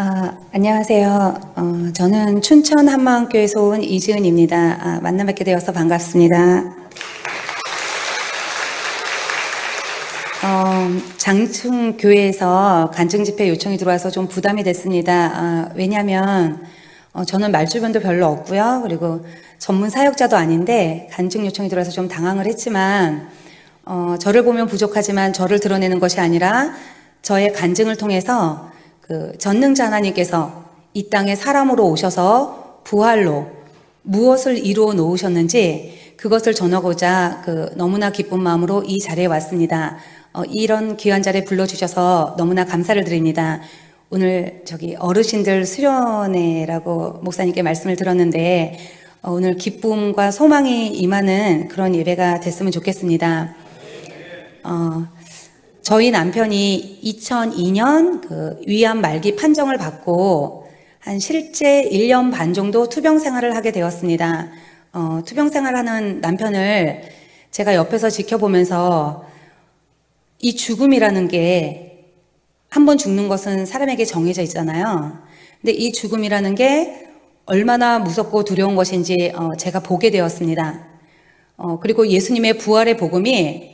안녕하세요. 저는 춘천 한마음교회에서 온 이지은입니다. 만나 뵙게 되어서 반갑습니다. 장충교회에서 간증집회 요청이 들어와서 좀 부담이 됐습니다. 왜냐하면 저는 말주변도 별로 없고요. 그리고 전문 사역자도 아닌데 간증 요청이 들어와서 좀 당황을 했지만 저를 보면 부족하지만 저를 드러내는 것이 아니라 저의 간증을 통해서 그 전능자 하나님께서 이 땅에 사람으로 오셔서 부활로 무엇을 이루어 놓으셨는지 그것을 전하고자 너무나 기쁜 마음으로 이 자리에 왔습니다. 이런 귀한 자리에 불러주셔서 너무나 감사를 드립니다. 오늘 어르신들 수련회라고 목사님께 말씀을 들었는데 오늘 기쁨과 소망이 임하는 그런 예배가 됐으면 좋겠습니다. 저희 남편이 2002년 위암 말기 판정을 받고 한 실제 1년 반 정도 투병 생활을 하게 되었습니다. 투병 생활하는 남편을 제가 옆에서 지켜보면서 이 죽음이라는 게 한 번 죽는 것은 사람에게 정해져 있잖아요. 근데 이 죽음이라는 게 얼마나 무섭고 두려운 것인지 제가 보게 되었습니다. 그리고 예수님의 부활의 복음이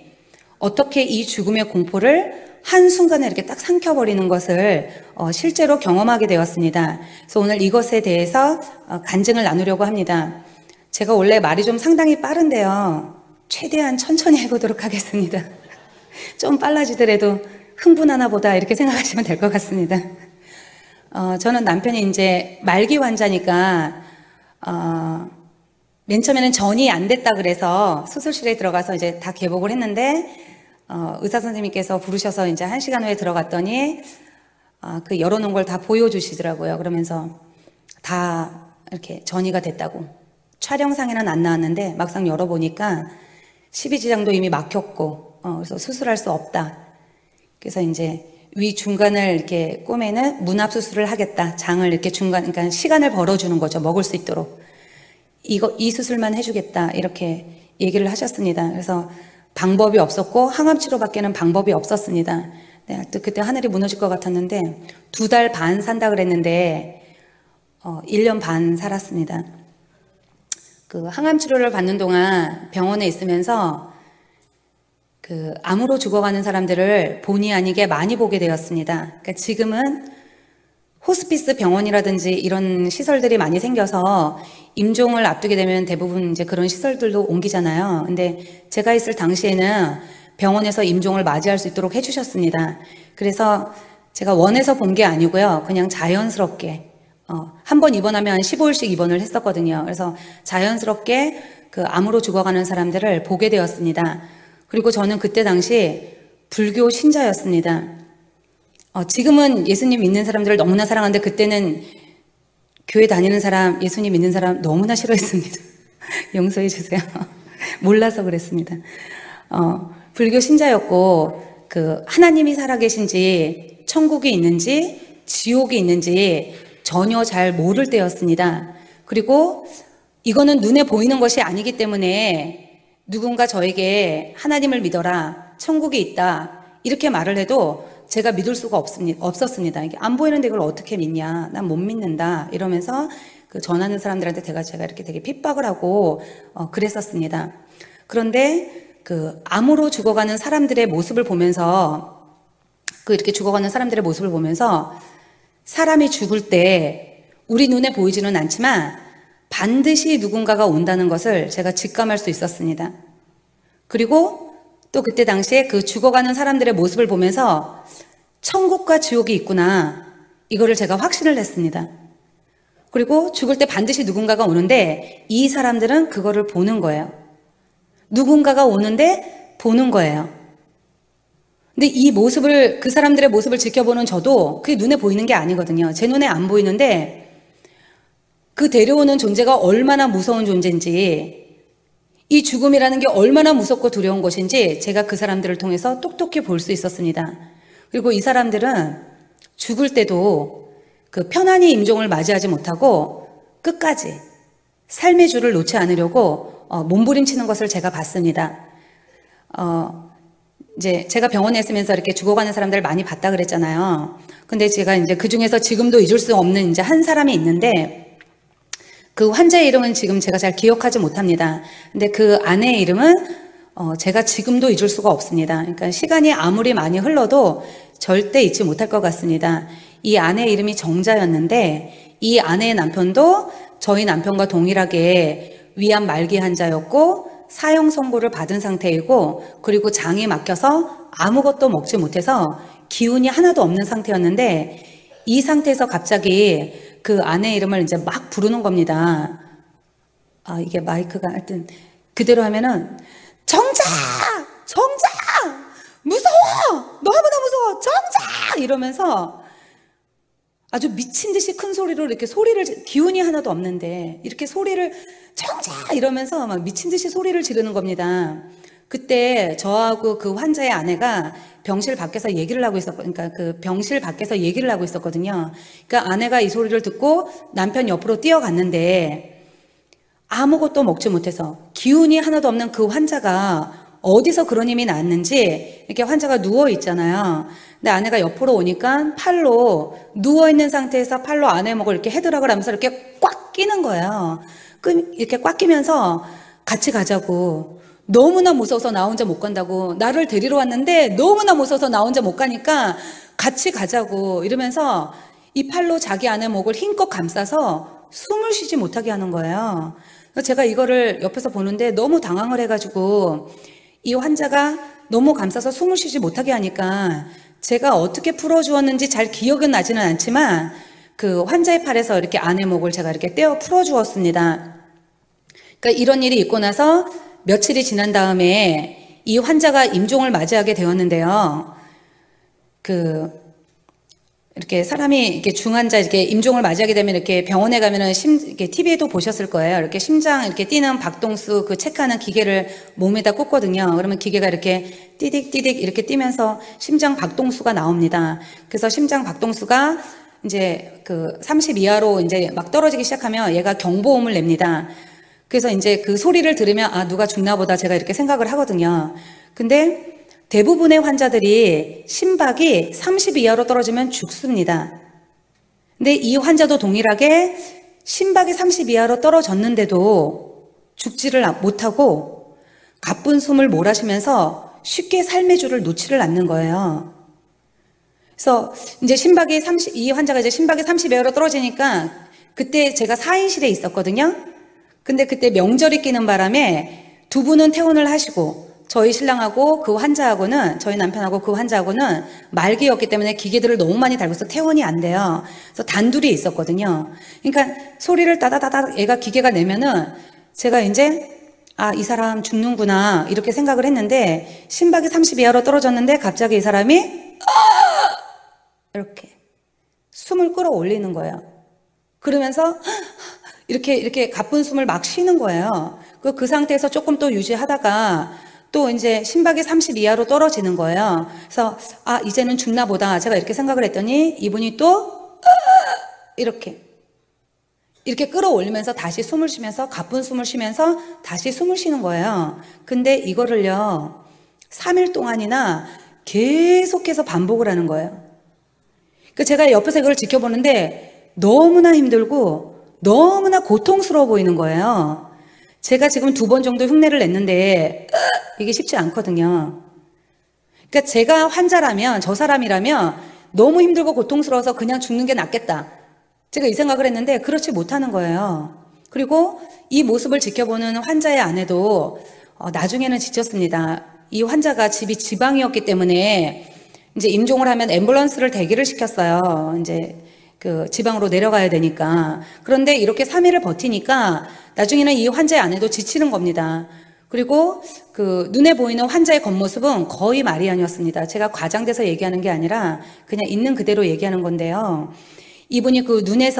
어떻게 이 죽음의 공포를 한순간에 이렇게 딱 삼켜버리는 것을 실제로 경험하게 되었습니다. 그래서 오늘 이것에 대해서 간증을 나누려고 합니다. 제가 원래 말이 좀 상당히 빠른데요. 최대한 천천히 해보도록 하겠습니다. 좀 빨라지더라도 흥분하나 보다 이렇게 생각하시면 될 것 같습니다. 저는 남편이 이제 말기 환자니까 맨 처음에는 전이 안 됐다 그래서 수술실에 들어가서 이제 다 개복을 했는데 의사 선생님께서 부르셔서 이제 1시간 후에 들어갔더니 그 열어놓은 걸 다 보여주시더라고요. 그러면서 다 이렇게 전이가 됐다고. 촬영상에는 안 나왔는데 막상 열어보니까 십이지장도 이미 막혔고 그래서 수술할 수 없다. 그래서 이제 위 중간을 이렇게 꼬매는 문합 수술을 하겠다. 장을 이렇게 그러니까 시간을 벌어주는 거죠. 먹을 수 있도록. 이 수술만 해주겠다. 이렇게 얘기를 하셨습니다. 그래서 방법이 없었고 항암 치료밖에는 방법이 없었습니다. 네, 그때 하늘이 무너질 것 같았는데 2달 반 산다 그랬는데 1년 반 살았습니다. 항암 치료를 받는 동안 병원에 있으면서 암으로 죽어가는 사람들을 본의 아니게 많이 보게 되었습니다. 그러니까 지금은 호스피스 병원이라든지 이런 시설들이 많이 생겨서 임종을 앞두게 되면 대부분 이제 그런 시설들도 옮기잖아요. 근데 제가 있을 당시에는 병원에서 임종을 맞이할 수 있도록 해주셨습니다. 그래서 제가 원해서 본 게 아니고요. 그냥 자연스럽게 한 번 입원하면 한 15일씩 입원을 했었거든요. 그래서 자연스럽게 암으로 죽어가는 사람들을 보게 되었습니다. 그리고 저는 그때 당시 불교 신자였습니다. 지금은 예수님 믿는 사람들을 너무나 사랑하는데 그때는 교회 다니는 사람, 예수님 믿는 사람 너무나 싫어했습니다. 용서해 주세요. 몰라서 그랬습니다. 불교 신자였고 하나님이 살아계신지 천국이 있는지 지옥이 있는지 전혀 잘 모를 때였습니다. 그리고 이거는 눈에 보이는 것이 아니기 때문에 누군가 저에게 하나님을 믿어라, 천국이 있다 이렇게 말을 해도 제가 믿을 수가 없었습니다. 이게 안 보이는데 이걸 어떻게 믿냐, 난 못 믿는다 이러면서 전하는 사람들한테 제가 이렇게 되게 핍박을 하고 그랬었습니다. 그런데 암으로 죽어가는 사람들의 모습을 보면서 이렇게 죽어가는 사람들의 모습을 보면서 사람이 죽을 때 우리 눈에 보이지는 않지만 반드시 누군가가 온다는 것을 제가 직감할 수 있었습니다. 그리고 또 그때 당시에 죽어가는 사람들의 모습을 보면서 천국과 지옥이 있구나 이거를 제가 확신을 했습니다. 그리고 죽을 때 반드시 누군가가 오는데 이 사람들은 그거를 보는 거예요. 누군가가 오는데 보는 거예요. 근데 이 모습을 그 사람들의 모습을 지켜보는 저도 그게 눈에 보이는 게 아니거든요. 제 눈에 안 보이는데 데려오는 존재가 얼마나 무서운 존재인지 이 죽음이라는 게 얼마나 무섭고 두려운 것인지 제가 그 사람들을 통해서 똑똑히 볼 수 있었습니다. 그리고 이 사람들은 죽을 때도 편안히 임종을 맞이하지 못하고 끝까지 삶의 줄을 놓지 않으려고 몸부림치는 것을 제가 봤습니다. 이제 제가 병원에 있으면서 이렇게 죽어가는 사람들 많이 봤다 그랬잖아요. 근데 제가 이제 그 중에서 지금도 잊을 수 없는 이제 한 사람이 있는데 그 환자의 이름은 지금 제가 잘 기억하지 못합니다. 근데 그 아내의 이름은 제가 지금도 잊을 수가 없습니다. 그러니까 시간이 아무리 많이 흘러도 절대 잊지 못할 것 같습니다. 이 아내의 이름이 정자였는데 이 아내의 남편도 저희 남편과 동일하게 위암 말기 환자였고 사형 선고를 받은 상태이고 그리고 장이 막혀서 아무것도 먹지 못해서 기운이 하나도 없는 상태였는데 이 상태에서 갑자기 그 아내의 이름을 이제 막 부르는 겁니다. 아, 이게 마이크가 하여튼 그대로 하면은 정자! 정자! 무서워! 너무나 무서워! 정자! 이러면서 아주 미친 듯이 큰 소리로 이렇게 기운이 하나도 없는데 이렇게 소리를 정자! 이러면서 막 미친 듯이 소리를 지르는 겁니다. 그때 저하고 그 환자의 아내가 병실 밖에서 얘기를 하고 그러니까 그 병실 밖에서 얘기를 하고 있었거든요. 그러니까 아내가 이 소리를 듣고 남편 옆으로 뛰어갔는데 아무것도 먹지 못해서 기운이 하나도 없는 그 환자가 어디서 그런 힘이 났는지 이렇게 환자가 누워 있잖아요. 근데 아내가 옆으로 오니까 팔로 누워 있는 상태에서 팔로 아내 목을 이렇게 헤드락을 하면서 이렇게 꽉 끼는 거예요. 이렇게 꽉 끼면서 같이 가자고. 너무나 무서워서 나 혼자 못 간다고. 나를 데리러 왔는데 너무나 무서워서 나 혼자 못 가니까 같이 가자고 이러면서 이 팔로 자기 아내 목을 힘껏 감싸서 숨을 쉬지 못하게 하는 거예요. 제가 이거를 옆에서 보는데 너무 당황을 해가지고 이 환자가 너무 감싸서 숨을 쉬지 못하게 하니까 제가 어떻게 풀어주었는지 잘 기억은 나지는 않지만 그 환자의 팔에서 이렇게 아내 목을 제가 이렇게 떼어 풀어주었습니다. 그러니까 이런 일이 있고 나서 며칠이 지난 다음에 이 환자가 임종을 맞이하게 되었는데요. 이렇게 사람이 이렇게 중환자 이렇게 임종을 맞이하게 되면 이렇게 병원에 가면은 이렇게 TV에도 보셨을 거예요. 이렇게 심장 이렇게 뛰는 박동수 그 체크하는 기계를 몸에다 꽂거든요. 그러면 기계가 이렇게 띠딕띠딕 이렇게 뛰면서 심장 박동수가 나옵니다. 그래서 심장 박동수가 이제 30 이하로 이제 막 떨어지기 시작하면 얘가 경보음을 냅니다. 그래서 이제 그 소리를 들으면 아, 누가 죽나 보다 제가 이렇게 생각을 하거든요. 근데 대부분의 환자들이 심박이 30 이하로 떨어지면 죽습니다. 근데 이 환자도 동일하게 심박이 30 이하로 떨어졌는데도 죽지를 못하고 가쁜 숨을 몰아쉬면서 쉽게 삶의 줄을 놓지를 않는 거예요. 그래서 이제 이 환자가 이제 심박이 30 이하로 떨어지니까 그때 제가 4인실에 있었거든요. 근데 그때 명절이 끼는 바람에 두 분은 퇴원을 하시고 저희 신랑하고 그 환자하고는 저희 남편하고 그 환자하고는 말기였기 때문에 기계들을 너무 많이 달고 있어 퇴원이 안 돼요. 그래서 단둘이 있었거든요. 그러니까 소리를 따다다다 얘가 기계가 내면은 제가 이제 아, 이 사람 죽는구나 이렇게 생각을 했는데 심박이 30 이하로 떨어졌는데 갑자기 이 사람이 이렇게 숨을 끌어올리는 거예요. 그러면서 이렇게 가쁜 숨을 막 쉬는 거예요. 그 상태에서 조금 또 유지하다가 또 이제 심박이 30 이하로 떨어지는 거예요. 그래서 아, 이제는 죽나 보다 제가 이렇게 생각을 했더니 이분이 또 이렇게 끌어올리면서 다시 숨을 쉬면서 가쁜 숨을 쉬면서 다시 숨을 쉬는 거예요. 근데 이거를요 3일 동안이나 계속해서 반복을 하는 거예요. 제가 옆에서 이걸 지켜보는데 너무나 힘들고 너무나 고통스러워 보이는 거예요. 제가 지금 2번 정도 흉내를 냈는데 이게 쉽지 않거든요. 그러니까 제가 환자라면 저 사람이라면 너무 힘들고 고통스러워서 그냥 죽는 게 낫겠다. 제가 이 생각을 했는데 그렇지 못하는 거예요. 그리고 이 모습을 지켜보는 환자의 아내도 나중에는 지쳤습니다. 이 환자가 집이 지방이었기 때문에 이제 임종을 하면 앰뷸런스를 대기를 시켰어요. 이제 지방으로 내려가야 되니까. 그런데 이렇게 3일을 버티니까 나중에는 이 환자의 아내도 지치는 겁니다. 그리고 눈에 보이는 환자의 겉모습은 거의 말이 아니었습니다. 제가 과장돼서 얘기하는 게 아니라 그냥 있는 그대로 얘기하는 건데요. 이분이 눈에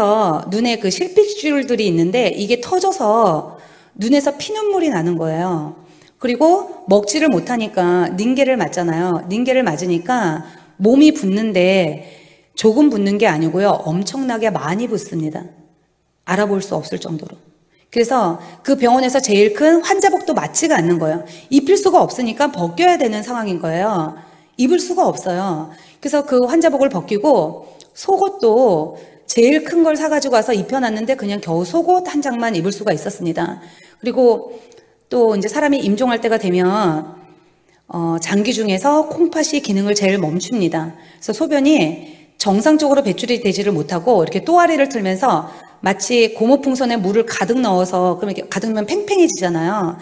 실핏줄들이 있는데 이게 터져서 눈에서 피눈물이 나는 거예요. 그리고 먹지를 못하니까 닌게를 맞잖아요. 닌게를 맞으니까 몸이 붓는데 조금 붓는 게 아니고요. 엄청나게 많이 붓습니다. 알아볼 수 없을 정도로. 그래서 그 병원에서 제일 큰 환자복도 맞지가 않는 거예요. 입힐 수가 없으니까 벗겨야 되는 상황인 거예요. 입을 수가 없어요. 그래서 그 환자복을 벗기고 속옷도 제일 큰 걸 사가지고 와서 입혀놨는데 그냥 겨우 속옷 한 장만 입을 수가 있었습니다. 그리고 또 이제 사람이 임종할 때가 되면 장기 중에서 콩팥이 기능을 제일 멈춥니다. 그래서 소변이 정상적으로 배출이 되지를 못하고 이렇게 또아리를 틀면서 마치 고무풍선에 물을 가득 넣어서 그러면 이렇게 가득 넣으면 팽팽해지잖아요.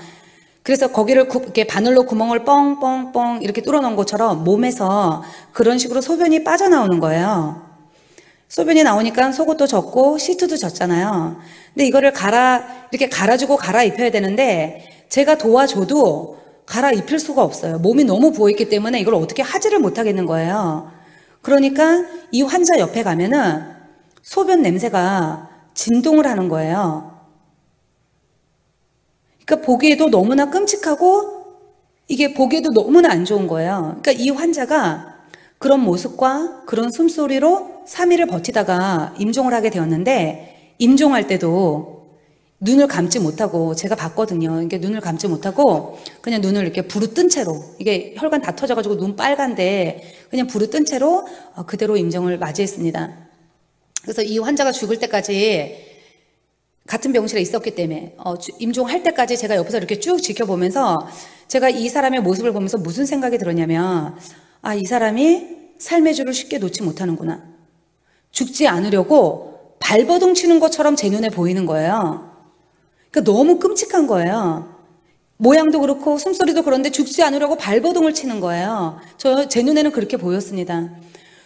그래서 거기를 이렇게 바늘로 구멍을 뻥뻥뻥 이렇게 뚫어놓은 것처럼 몸에서 그런 식으로 소변이 빠져나오는 거예요. 소변이 나오니까 속옷도 젖고 시트도 젖잖아요. 근데 이거를 이렇게 갈아주고 갈아입혀야 되는데 제가 도와줘도 갈아입힐 수가 없어요. 몸이 너무 부어있기 때문에 이걸 어떻게 하지를 못하겠는 거예요. 그러니까 이 환자 옆에 가면은 소변 냄새가 진동을 하는 거예요. 그러니까 보기에도 너무나 끔찍하고 이게 보기에도 너무나 안 좋은 거예요. 그러니까 이 환자가 그런 모습과 그런 숨소리로 3일을 버티다가 임종을 하게 되었는데 임종할 때도 눈을 감지 못하고 제가 봤거든요. 이게 눈을 감지 못하고 그냥 눈을 이렇게 부르뜬 채로 이게 혈관 다 터져가지고 눈 빨간데 그냥 부르뜬 채로 그대로 임종을 맞이했습니다. 그래서 이 환자가 죽을 때까지 같은 병실에 있었기 때문에 임종할 때까지 제가 옆에서 이렇게 쭉 지켜보면서 제가 이 사람의 모습을 보면서 무슨 생각이 들었냐면 이 사람이 삶의 줄을 쉽게 놓지 못하는구나. 죽지 않으려고 발버둥 치는 것처럼 제 눈에 보이는 거예요. 그러니까 너무 끔찍한 거예요. 모양도 그렇고 숨소리도 그런데 죽지 않으려고 발버둥을 치는 거예요. 제 눈에는 그렇게 보였습니다.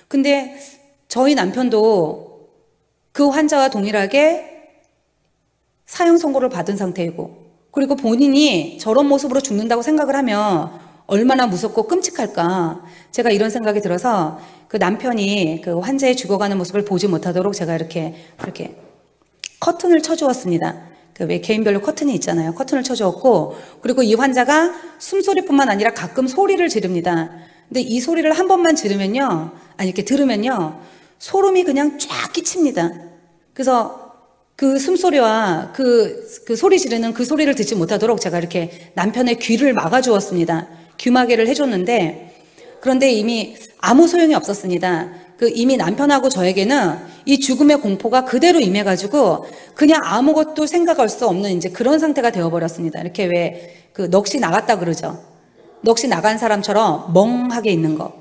근데 저희 남편도 그 환자와 동일하게 사형 선고를 받은 상태이고 그리고 본인이 저런 모습으로 죽는다고 생각을 하면 얼마나 무섭고 끔찍할까. 제가 이런 생각이 들어서 그 남편이 그 환자의 죽어가는 모습을 보지 못하도록 제가 이렇게 커튼을 쳐주었습니다. 그 왜 개인별로 커튼이 있잖아요. 커튼을 쳐주었고 그리고 이 환자가 숨소리뿐만 아니라 가끔 소리를 지릅니다. 근데 이 소리를 한 번만 이렇게 들으면요 소름이 그냥 쫙 끼칩니다. 그래서 그 숨소리와 그 소리 지르는 그 소리를 듣지 못하도록 제가 이렇게 남편의 귀를 막아주었습니다. 귀마개를 해줬는데 그런데 이미 아무 소용이 없었습니다. 이미 남편하고 저에게는 이 죽음의 공포가 그대로 임해가지고 그냥 아무것도 생각할 수 없는 이제 그런 상태가 되어버렸습니다. 이렇게 왜 넋이 나갔다 그러죠. 넋이 나간 사람처럼 멍하게 있는 거.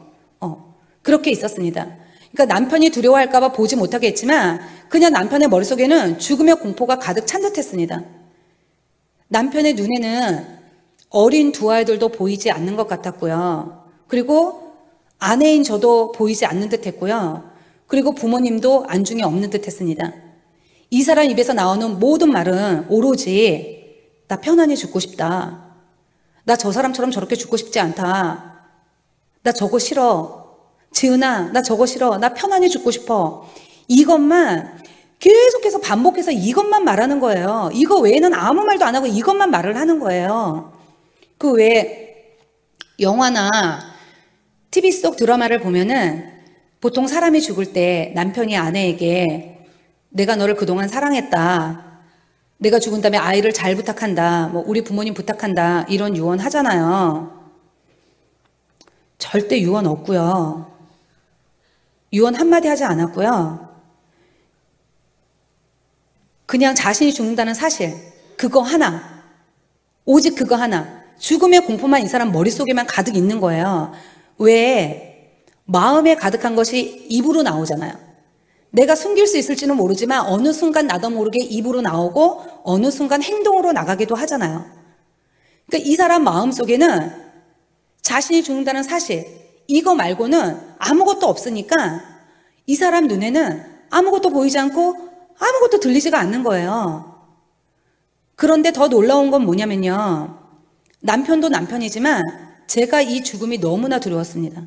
그렇게 있었습니다. 그러니까 남편이 두려워할까봐 보지 못하게 했지만 그냥 남편의 머릿속에는 죽음의 공포가 가득 찬 듯했습니다. 남편의 눈에는 어린 두 아이들도 보이지 않는 것 같았고요. 그리고 아내인 저도 보이지 않는 듯 했고요. 그리고 부모님도 안중에 없는 듯 했습니다. 이 사람 입에서 나오는 모든 말은 오로지 나 편안히 죽고 싶다. 나 저 사람처럼 저렇게 죽고 싶지 않다. 나 저거 싫어. 지은아, 나 저거 싫어. 나 편안히 죽고 싶어. 이것만 계속해서 반복해서 이것만 말하는 거예요. 이거 외에는 아무 말도 안 하고 이것만 말을 하는 거예요. 그 외에 영화나 TV 속 드라마를 보면은 보통 사람이 죽을 때 남편이 아내에게 내가 너를 그동안 사랑했다. 내가 죽은 다음에 아이를 잘 부탁한다. 우리 부모님 부탁한다. 이런 유언 하잖아요. 절대 유언 없고요. 유언 한마디 하지 않았고요. 그냥 자신이 죽는다는 사실, 그거 하나, 오직 그거 하나, 죽음의 공포만 이 사람 머릿속에만 가득 있는 거예요. 왜? 마음에 가득한 것이 입으로 나오잖아요. 내가 숨길 수 있을지는 모르지만 어느 순간 나도 모르게 입으로 나오고 어느 순간 행동으로 나가기도 하잖아요. 그러니까 이 사람 마음속에는 자신이 죽는다는 사실, 이거 말고는 아무것도 없으니까 이 사람 눈에는 아무것도 보이지 않고 아무것도 들리지가 않는 거예요. 그런데 더 놀라운 건 뭐냐면요. 남편도 남편이지만 제가 이 죽음이 너무나 두려웠습니다.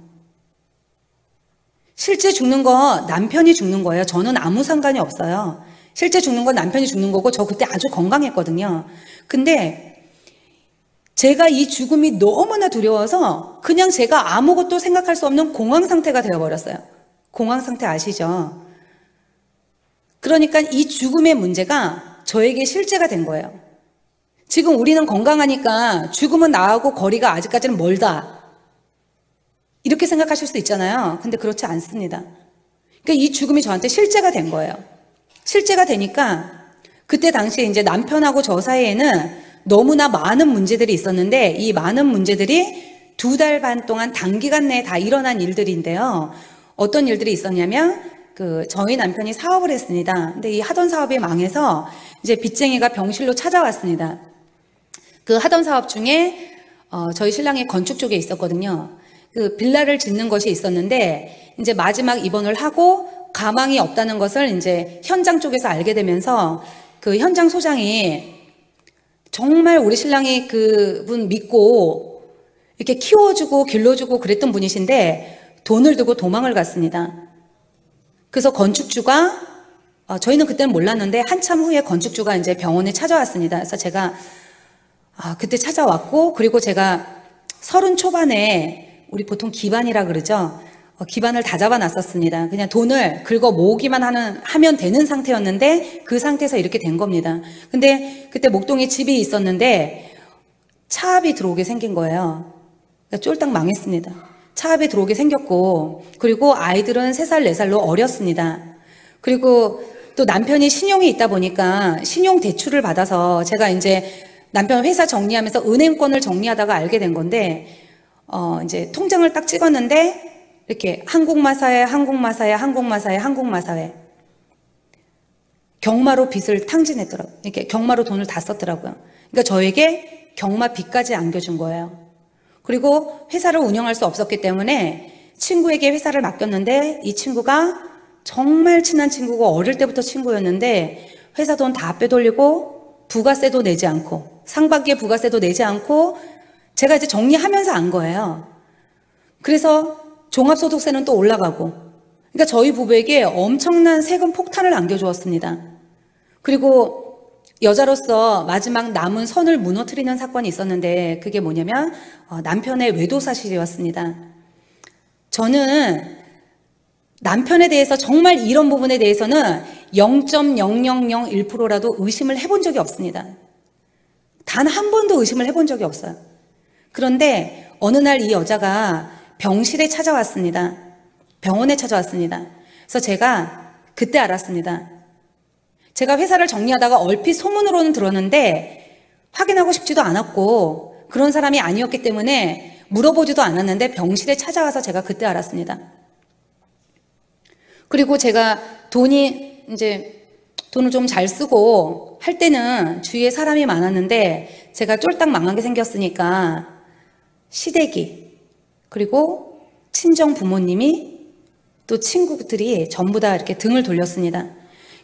실제 죽는 거 남편이 죽는 거예요. 저는 아무 상관이 없어요. 실제 죽는 건 남편이 죽는 거고 저 그때 아주 건강했거든요. 근데 제가 이 죽음이 너무나 두려워서 그냥 제가 아무것도 생각할 수 없는 공황 상태가 되어버렸어요. 공황 상태 아시죠? 그러니까 이 죽음의 문제가 저에게 실제가 된 거예요. 지금 우리는 건강하니까 죽음은 나하고 거리가 아직까지는 멀다. 이렇게 생각하실 수 있잖아요. 근데 그렇지 않습니다. 그러니까 이 죽음이 저한테 실제가 된 거예요. 실제가 되니까 그때 당시에 이제 남편하고 저 사이에는 너무나 많은 문제들이 있었는데 이 많은 문제들이 2달 반 동안 단기간 내에 다 일어난 일들인데요. 어떤 일들이 있었냐면 저희 남편이 사업을 했습니다. 근데 이 하던 사업이 망해서 이제 빚쟁이가 병실로 찾아왔습니다. 그 하던 사업 중에 저희 신랑이 건축 쪽에 있었거든요. 그 빌라를 짓는 것이 있었는데 이제 마지막 입원을 하고 가망이 없다는 것을 이제 현장 쪽에서 알게 되면서 그 현장 소장이 정말 우리 신랑이 그분 믿고 이렇게 키워주고 길러주고 그랬던 분이신데 돈을 두고 도망을 갔습니다. 그래서 건축주가 저희는 그때는 몰랐는데 한참 후에 건축주가 이제 병원에 찾아왔습니다. 그래서 제가 그때 찾아왔고 그리고 제가 30 초반에 우리 보통 기반이라 그러죠. 기반을 다 잡아놨었습니다. 그냥 돈을 긁어 모으기만 하면 되는 상태였는데 그 상태에서 이렇게 된 겁니다. 근데 그때 목동에 집이 있었는데 차압이 들어오게 생긴 거예요. 그러니까 쫄딱 망했습니다. 차압이 들어오게 생겼고 그리고 아이들은 3살, 4살로 어렸습니다. 그리고 또 남편이 신용이 있다 보니까 신용 대출을 받아서 제가 이제 남편 회사 정리하면서 은행권을 정리하다가 알게 된 건데 이제 통장을 딱 찍었는데 이렇게 한국마사회, 한국마사회, 한국마사회, 한국마사회 경마로 빚을 탕진했더라고요. 이렇게 경마로 돈을 다 썼더라고요. 그러니까 저에게 경마 빚까지 안겨준 거예요. 그리고 회사를 운영할 수 없었기 때문에 친구에게 회사를 맡겼는데 이 친구가 정말 친한 친구고 어릴 때부터 친구였는데 회사 돈 다 빼돌리고 부가세도 내지 않고 상반기에 부가세도 내지 않고 제가 이제 정리하면서 안 거예요. 그래서 종합소득세는 또 올라가고 그러니까 저희 부부에게 엄청난 세금 폭탄을 안겨주었습니다. 그리고 여자로서 마지막 남은 선을 무너뜨리는 사건이 있었는데 그게 뭐냐면 남편의 외도 사실이었습니다. 저는 남편에 대해서 정말 이런 부분에 대해서는 0.0001%라도 의심을 해본 적이 없습니다. 단 한 번도 의심을 해본 적이 없어요. 그런데 어느 날 이 여자가 병실에 찾아왔습니다. 병원에 찾아왔습니다. 그래서 제가 그때 알았습니다. 제가 회사를 정리하다가 얼핏 소문으로는 들었는데 확인하고 싶지도 않았고 그런 사람이 아니었기 때문에 물어보지도 않았는데 병실에 찾아와서 제가 그때 알았습니다. 그리고 제가 돈을 좀 잘 쓰고 할 때는 주위에 사람이 많았는데 제가 쫄딱 망하게 생겼으니까 시댁이 그리고 친정 부모님이 또 친구들이 전부 다 이렇게 등을 돌렸습니다.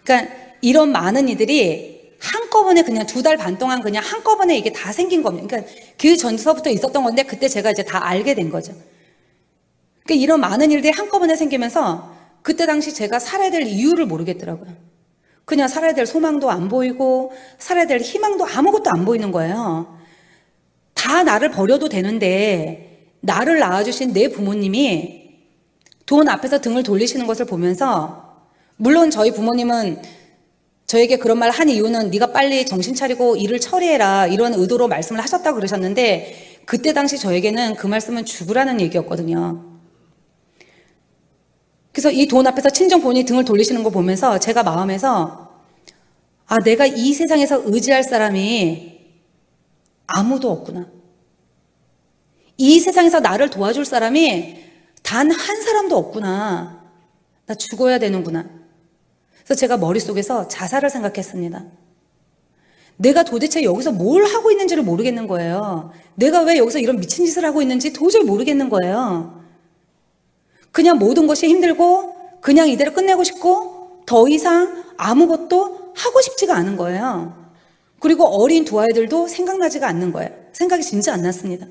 그러니까 이런 많은 이들이 한꺼번에 그냥 2달 반 동안 그냥 한꺼번에 이게 다 생긴 겁니다. 그러니까 그 전서부터 있었던 건데 그때 제가 이제 다 알게 된 거죠. 그러니까 이런 많은 일들이 한꺼번에 생기면서 그때 당시 제가 살아야 될 이유를 모르겠더라고요. 그냥 살아야 될 소망도 안 보이고 살아야 될 희망도 아무것도 안 보이는 거예요. 다 나를 버려도 되는데 나를 낳아주신 내 부모님이 돈 앞에서 등을 돌리시는 것을 보면서 물론 저희 부모님은 저에게 그런 말 한 이유는 네가 빨리 정신 차리고 일을 처리해라 이런 의도로 말씀을 하셨다고 그러셨는데 그때 당시 저에게는 그 말씀은 죽으라는 얘기였거든요. 그래서 이 돈 앞에서 친정 부모님이 등을 돌리시는 거 보면서 제가 마음에서 내가 이 세상에서 의지할 사람이 아무도 없구나. 이 세상에서 나를 도와줄 사람이 단 한 사람도 없구나. 나 죽어야 되는구나. 그래서 제가 머릿속에서 자살을 생각했습니다. 내가 도대체 여기서 뭘 하고 있는지를 모르겠는 거예요. 내가 왜 여기서 이런 미친 짓을 하고 있는지 도저히 모르겠는 거예요. 그냥 모든 것이 힘들고 그냥 이대로 끝내고 싶고 더 이상 아무것도 하고 싶지가 않은 거예요. 그리고 어린 두 아이들도 생각나지가 않는 거예요. 생각이 진짜 안 났습니다.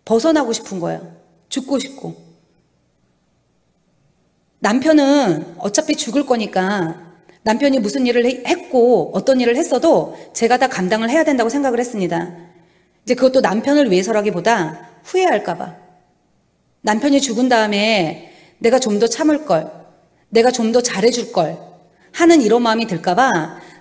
벗어나고 싶은 거예요. 죽고 싶고. 남편은 어차피 죽을 거니까 남편이 무슨 일을 했고 어떤 일을 했어도 제가 다 감당을 해야 된다고 생각을 했습니다. 이제 그것도 남편을 위해서라기보다 후회할까 봐. 남편이 죽은 다음에 내가 좀 더 참을 걸, 내가 좀 더 잘해줄 걸 하는 이런 마음이 들까 봐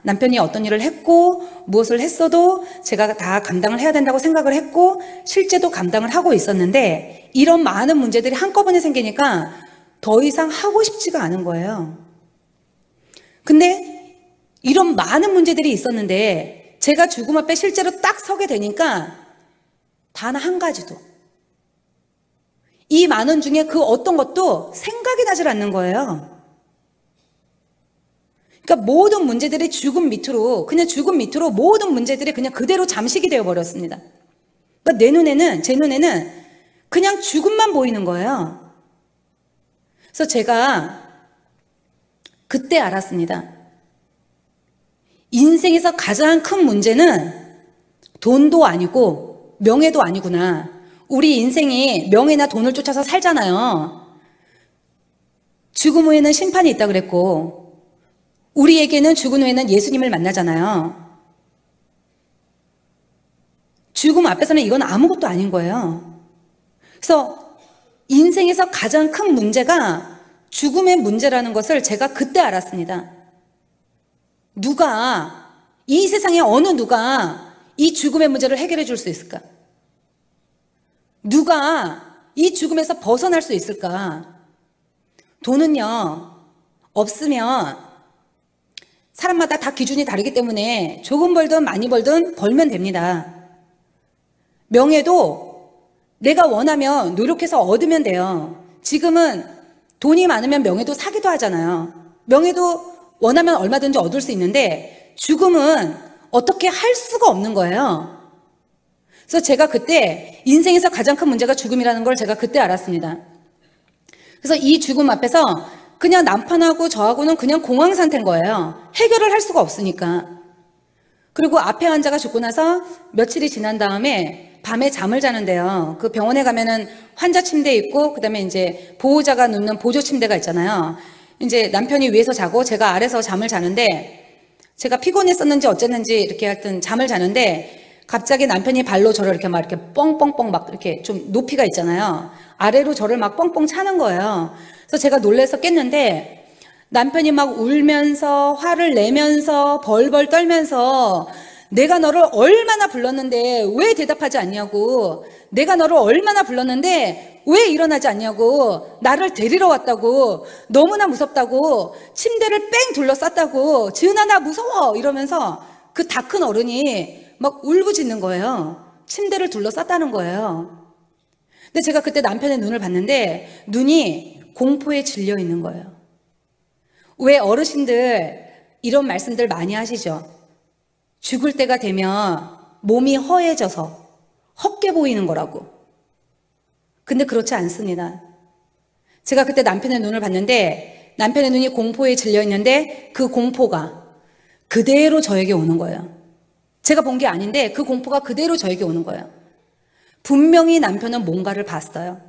남편이 어떤 일을 했고 무엇을 했어도 제가 다 감당을 해야 된다고 생각을 했고 실제도 감당을 하고 있었는데 이런 많은 문제들이 한꺼번에 생기니까 더 이상 하고 싶지가 않은 거예요. 근데 이런 많은 문제들이 있었는데 제가 죽음 앞에 실제로 딱 서게 되니까 단 한 가지도 이 많은 중에 그 어떤 것도 생각이 나질 않는 거예요. 그러니까 모든 문제들이 죽음 밑으로 모든 문제들이 그냥 그대로 잠식이 되어 버렸습니다. 그러니까 제 눈에는 그냥 죽음만 보이는 거예요. 그래서 제가 그때 알았습니다. 인생에서 가장 큰 문제는 돈도 아니고 명예도 아니구나. 우리 인생이 명예나 돈을 쫓아서 살잖아요. 죽음 후에는 심판이 있다 그랬고 우리에게는 죽은 후에는 예수님을 만나잖아요. 죽음 앞에서는 이건 아무것도 아닌 거예요. 그래서 인생에서 가장 큰 문제가 죽음의 문제라는 것을 제가 그때 알았습니다. 이 세상에 어느 누가 이 죽음의 문제를 해결해 줄 수 있을까? 누가 이 죽음에서 벗어날 수 있을까? 돈은요, 없으면 사람마다 다 기준이 다르기 때문에 조금 벌든 많이 벌든 벌면 됩니다. 명예도 내가 원하면 노력해서 얻으면 돼요. 지금은 돈이 많으면 명예도 사기도 하잖아요. 명예도 원하면 얼마든지 얻을 수 있는데 죽음은 어떻게 할 수가 없는 거예요. 그래서 제가 그때 인생에서 가장 큰 문제가 죽음이라는 걸 제가 그때 알았습니다. 그래서 이 죽음 앞에서 그냥 남편하고 저하고는 그냥 공황 상태인 거예요. 해결을 할 수가 없으니까. 그리고 앞에 환자가 죽고 나서 며칠이 지난 다음에 밤에 잠을 자는데요. 그 병원에 가면은 환자 침대 있고 그다음에 이제 보호자가 눕는 보조 침대가 있잖아요. 이제 남편이 위에서 자고 제가 아래서 잠을 자는데 제가 피곤했었는지 어쨌는지 이렇게 하여튼 잠을 자는데 갑자기 남편이 발로 저를 이렇게 막 이렇게 뻥뻥뻥 막 이렇게 좀 높이가 있잖아요. 아래로 저를 막 뻥뻥 차는 거예요. 그래서 제가 놀라서 깼는데 남편이 막 울면서 화를 내면서 벌벌 떨면서 내가 너를 얼마나 불렀는데 왜 대답하지 않냐고, 내가 너를 얼마나 불렀는데 왜 일어나지 않냐고, 나를 데리러 왔다고, 너무나 무섭다고, 침대를 뺑 둘러쌌다고, 지은아 나 무서워 이러면서 그 다 큰 어른이 막 울부짖는 거예요. 침대를 둘러쌌다는 거예요. 근데 제가 그때 남편의 눈을 봤는데 눈이 공포에 질려 있는 거예요. 왜 어르신들 이런 말씀들 많이 하시죠? 죽을 때가 되면 몸이 허해져서 헛게 보이는 거라고. 근데 그렇지 않습니다. 제가 그때 남편의 눈을 봤는데 남편의 눈이 공포에 질려 있는데 그 공포가 그대로 저에게 오는 거예요. 제가 본 게 아닌데 그 공포가 그대로 저에게 오는 거예요. 분명히 남편은 뭔가를 봤어요.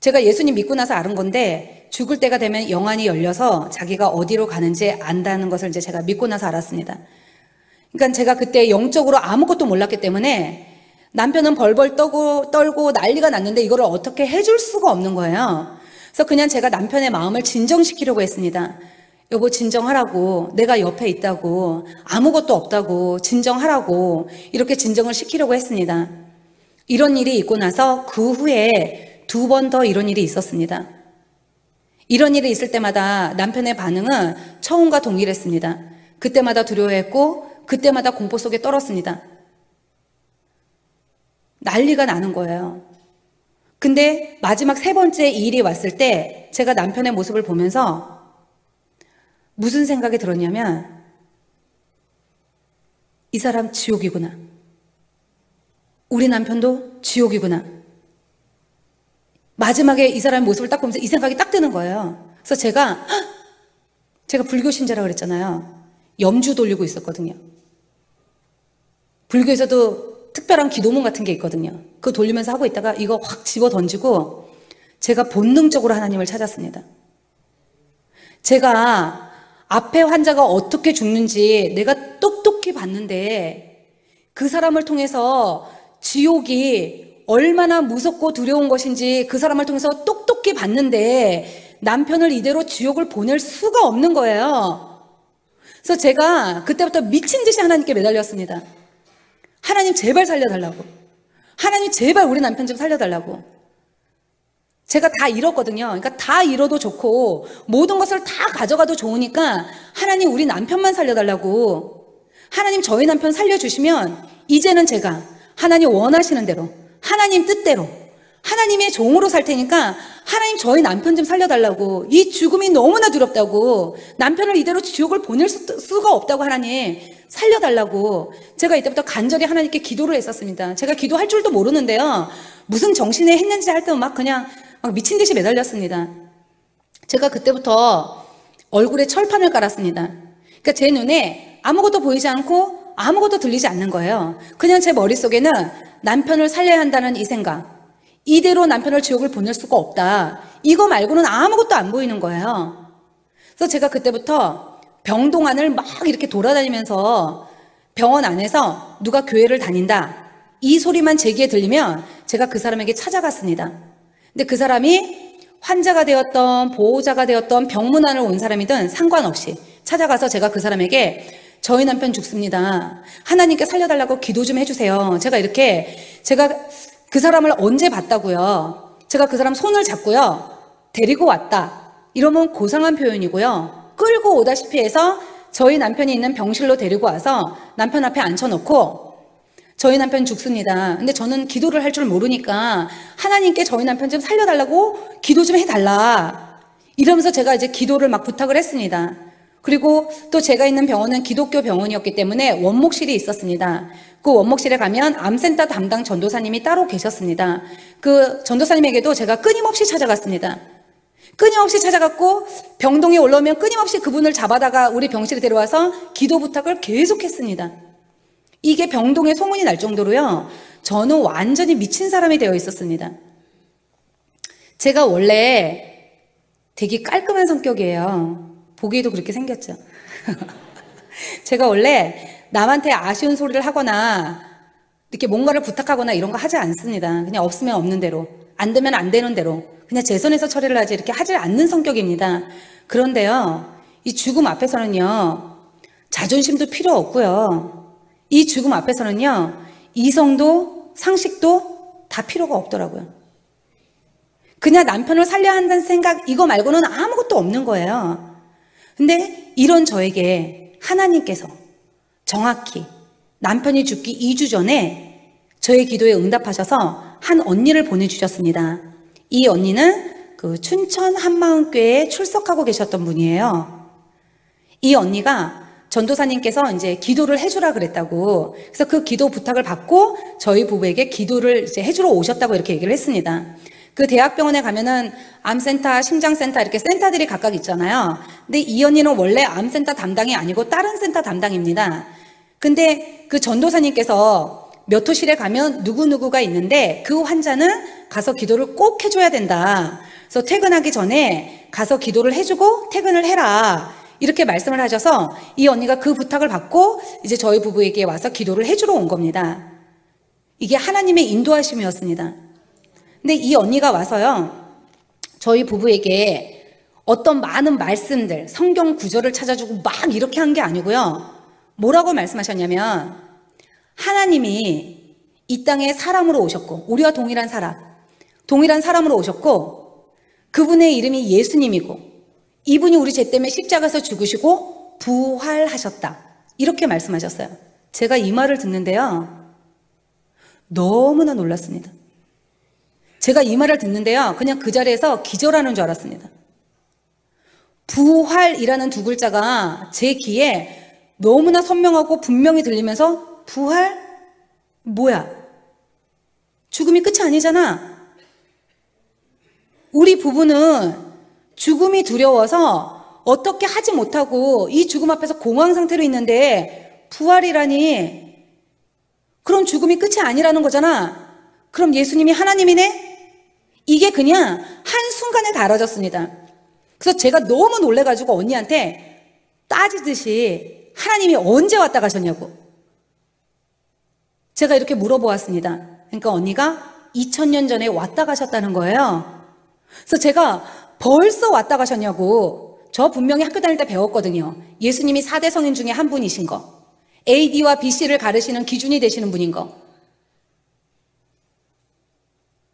제가 예수님 믿고 나서 알은 건데 죽을 때가 되면 영안이 열려서 자기가 어디로 가는지 안다는 것을 이제 제가 믿고 나서 알았습니다. 그러니까 제가 그때 영적으로 아무것도 몰랐기 때문에 남편은 벌벌 떨고 난리가 났는데 이거를 어떻게 해줄 수가 없는 거예요. 그래서 그냥 제가 남편의 마음을 진정시키려고 했습니다. 여보 진정하라고, 내가 옆에 있다고, 아무것도 없다고 진정하라고 이렇게 진정을 시키려고 했습니다. 이런 일이 있고 나서 그 후에 2번 더 이런 일이 있었습니다. 이런 일이 있을 때마다 남편의 반응은 처음과 동일했습니다. 그때마다 두려워했고 그때마다 공포 속에 떨었습니다. 난리가 나는 거예요. 근데 마지막 3번째 이 일이 왔을 때 제가 남편의 모습을 보면서 무슨 생각이 들었냐면 이 사람 지옥이구나. 우리 남편도 지옥이구나. 마지막에 이 사람의 모습을 딱 보면서 이 생각이 딱 드는 거예요. 그래서 제가 불교 신자라고 그랬잖아요. 염주 돌리고 있었거든요. 불교에서도 특별한 기도문 같은 게 있거든요. 그거 돌리면서 하고 있다가 이거 확 집어 던지고 제가 본능적으로 하나님을 찾았습니다. 제가 앞에 환자가 어떻게 죽는지 내가 똑똑히 봤는데 그 사람을 통해서 지옥이 얼마나 무섭고 두려운 것인지 그 사람을 통해서 똑똑히 봤는데 남편을 이대로 지옥을 보낼 수가 없는 거예요. 그래서 제가 그때부터 미친 듯이 하나님께 매달렸습니다. 하나님 제발 살려달라고. 하나님 제발 우리 남편 좀 살려달라고. 제가 다 잃었거든요. 그러니까 다 잃어도 좋고 모든 것을 다 가져가도 좋으니까 하나님 우리 남편만 살려달라고. 하나님 저희 남편 살려주시면 이제는 제가 하나님 원하시는 대로 하나님 뜻대로 하나님의 종으로 살 테니까 하나님 저희 남편 좀 살려달라고. 이 죽음이 너무나 두렵다고. 남편을 이대로 지옥을 보낼 수가 없다고. 하나님 살려달라고. 제가 이때부터 간절히 하나님께 기도를 했었습니다. 제가 기도할 줄도 모르는데요, 무슨 정신에 했는지 할 때는 막 그냥 막 미친 듯이 매달렸습니다. 제가 그때부터 얼굴에 철판을 깔았습니다. 그러니까 제 눈에 아무것도 보이지 않고 아무것도 들리지 않는 거예요. 그냥 제 머릿속에는 남편을 살려야 한다는 이 생각, 이대로 남편을 지옥을 보낼 수가 없다, 이거 말고는 아무것도 안 보이는 거예요. 그래서 제가 그때부터 병동안을 막 이렇게 돌아다니면서 병원 안에서 누가 교회를 다닌다, 이 소리만 제 귀에 들리면 제가 그 사람에게 찾아갔습니다. 근데 그 사람이 환자가 되었던 보호자가 되었던 병문안을 온 사람이든 상관없이 찾아가서 제가 그 사람에게 저희 남편 죽습니다, 하나님께 살려달라고 기도 좀 해주세요. 제가 그 사람을 언제 봤다고요? 제가 그 사람 손을 잡고요, 데리고 왔다, 이러면 고상한 표현이고요, 끌고 오다시피 해서 저희 남편이 있는 병실로 데리고 와서 남편 앞에 앉혀놓고 저희 남편 죽습니다, 근데 저는 기도를 할 줄 모르니까 하나님께 저희 남편 좀 살려달라고 기도 좀 해달라, 이러면서 제가 이제 기도를 막 부탁을 했습니다. 그리고 또 제가 있는 병원은 기독교 병원이었기 때문에 원목실이 있었습니다. 그 원목실에 가면 암센터 담당 전도사님이 따로 계셨습니다. 그 전도사님에게도 제가 끊임없이 찾아갔습니다. 끊임없이 찾아갔고 병동에 올라오면 끊임없이 그분을 잡아다가 우리 병실에 데려와서 기도 부탁을 계속했습니다. 이게 병동에 소문이 날 정도로요, 저는 완전히 미친 사람이 되어 있었습니다. 제가 원래 되게 깔끔한 성격이에요. 보기에도 그렇게 생겼죠. 제가 원래 남한테 아쉬운 소리를 하거나 이렇게 뭔가를 부탁하거나 이런 거 하지 않습니다. 그냥 없으면 없는 대로, 안 되면 안 되는 대로 그냥 제 선에서 처리를 하지 이렇게 하지 않는 성격입니다. 그런데요, 이 죽음 앞에서는요, 자존심도 필요 없고요, 이 죽음 앞에서는요, 이성도 상식도 다 필요가 없더라고요. 그냥 남편을 살려야 한다는 생각, 이거 말고는 아무것도 없는 거예요. 근데 이런 저에게 하나님께서 정확히 남편이 죽기 2주 전에 저의 기도에 응답하셔서 한 언니를 보내주셨습니다. 이 언니는 그 춘천 한마음교회에 출석하고 계셨던 분이에요. 이 언니가 전도사님께서 이제 기도를 해주라 그랬다고, 그래서 그 기도 부탁을 받고 저희 부부에게 기도를 이제 해주러 오셨다고 이렇게 얘기를 했습니다. 그 대학병원에 가면은 암센터, 심장센터 이렇게 센터들이 각각 있잖아요. 근데 이 언니는 원래 암센터 담당이 아니고 다른 센터 담당입니다. 근데 그 전도사님께서 몇 호실에 가면 누구누구가 있는데 그 환자는 가서 기도를 꼭 해줘야 된다, 그래서 퇴근하기 전에 가서 기도를 해주고 퇴근을 해라, 이렇게 말씀을 하셔서 이 언니가 그 부탁을 받고 이제 저희 부부에게 와서 기도를 해주러 온 겁니다. 이게 하나님의 인도하심이었습니다. 근데 이 언니가 와서요, 저희 부부에게 어떤 많은 말씀들, 성경 구절을 찾아주고 막 이렇게 한 게 아니고요, 뭐라고 말씀하셨냐면, 하나님이 이 땅에 사람으로 오셨고, 우리와 동일한 사람으로 오셨고, 그분의 이름이 예수님이고, 이분이 우리 죄 때문에 십자가에서 죽으시고 부활하셨다, 이렇게 말씀하셨어요. 제가 이 말을 듣는데요, 너무나 놀랐습니다. 제가 이 말을 듣는데요, 그냥 그 자리에서 기절하는 줄 알았습니다. 부활이라는 두 글자가 제 귀에 너무나 선명하고 분명히 들리면서, 부활? 뭐야? 죽음이 끝이 아니잖아. 우리 부부는 죽음이 두려워서 어떻게 하지 못하고 이 죽음 앞에서 공황 상태로 있는데 부활이라니, 그럼 죽음이 끝이 아니라는 거잖아. 그럼 예수님이 하나님이네? 이게 그냥 한순간에 달아졌습니다. 그래서 제가 너무 놀래가지고 언니한테 따지듯이 하나님이 언제 왔다 가셨냐고 제가 이렇게 물어보았습니다. 그러니까 언니가 2000년 전에 왔다 가셨다는 거예요. 그래서 제가 벌써 왔다 가셨냐고 저 분명히 학교 다닐 때 배웠거든요. 예수님이 4대 성인 중에 한 분이신 거. AD와 BC를 가르치는 기준이 되시는 분인 거.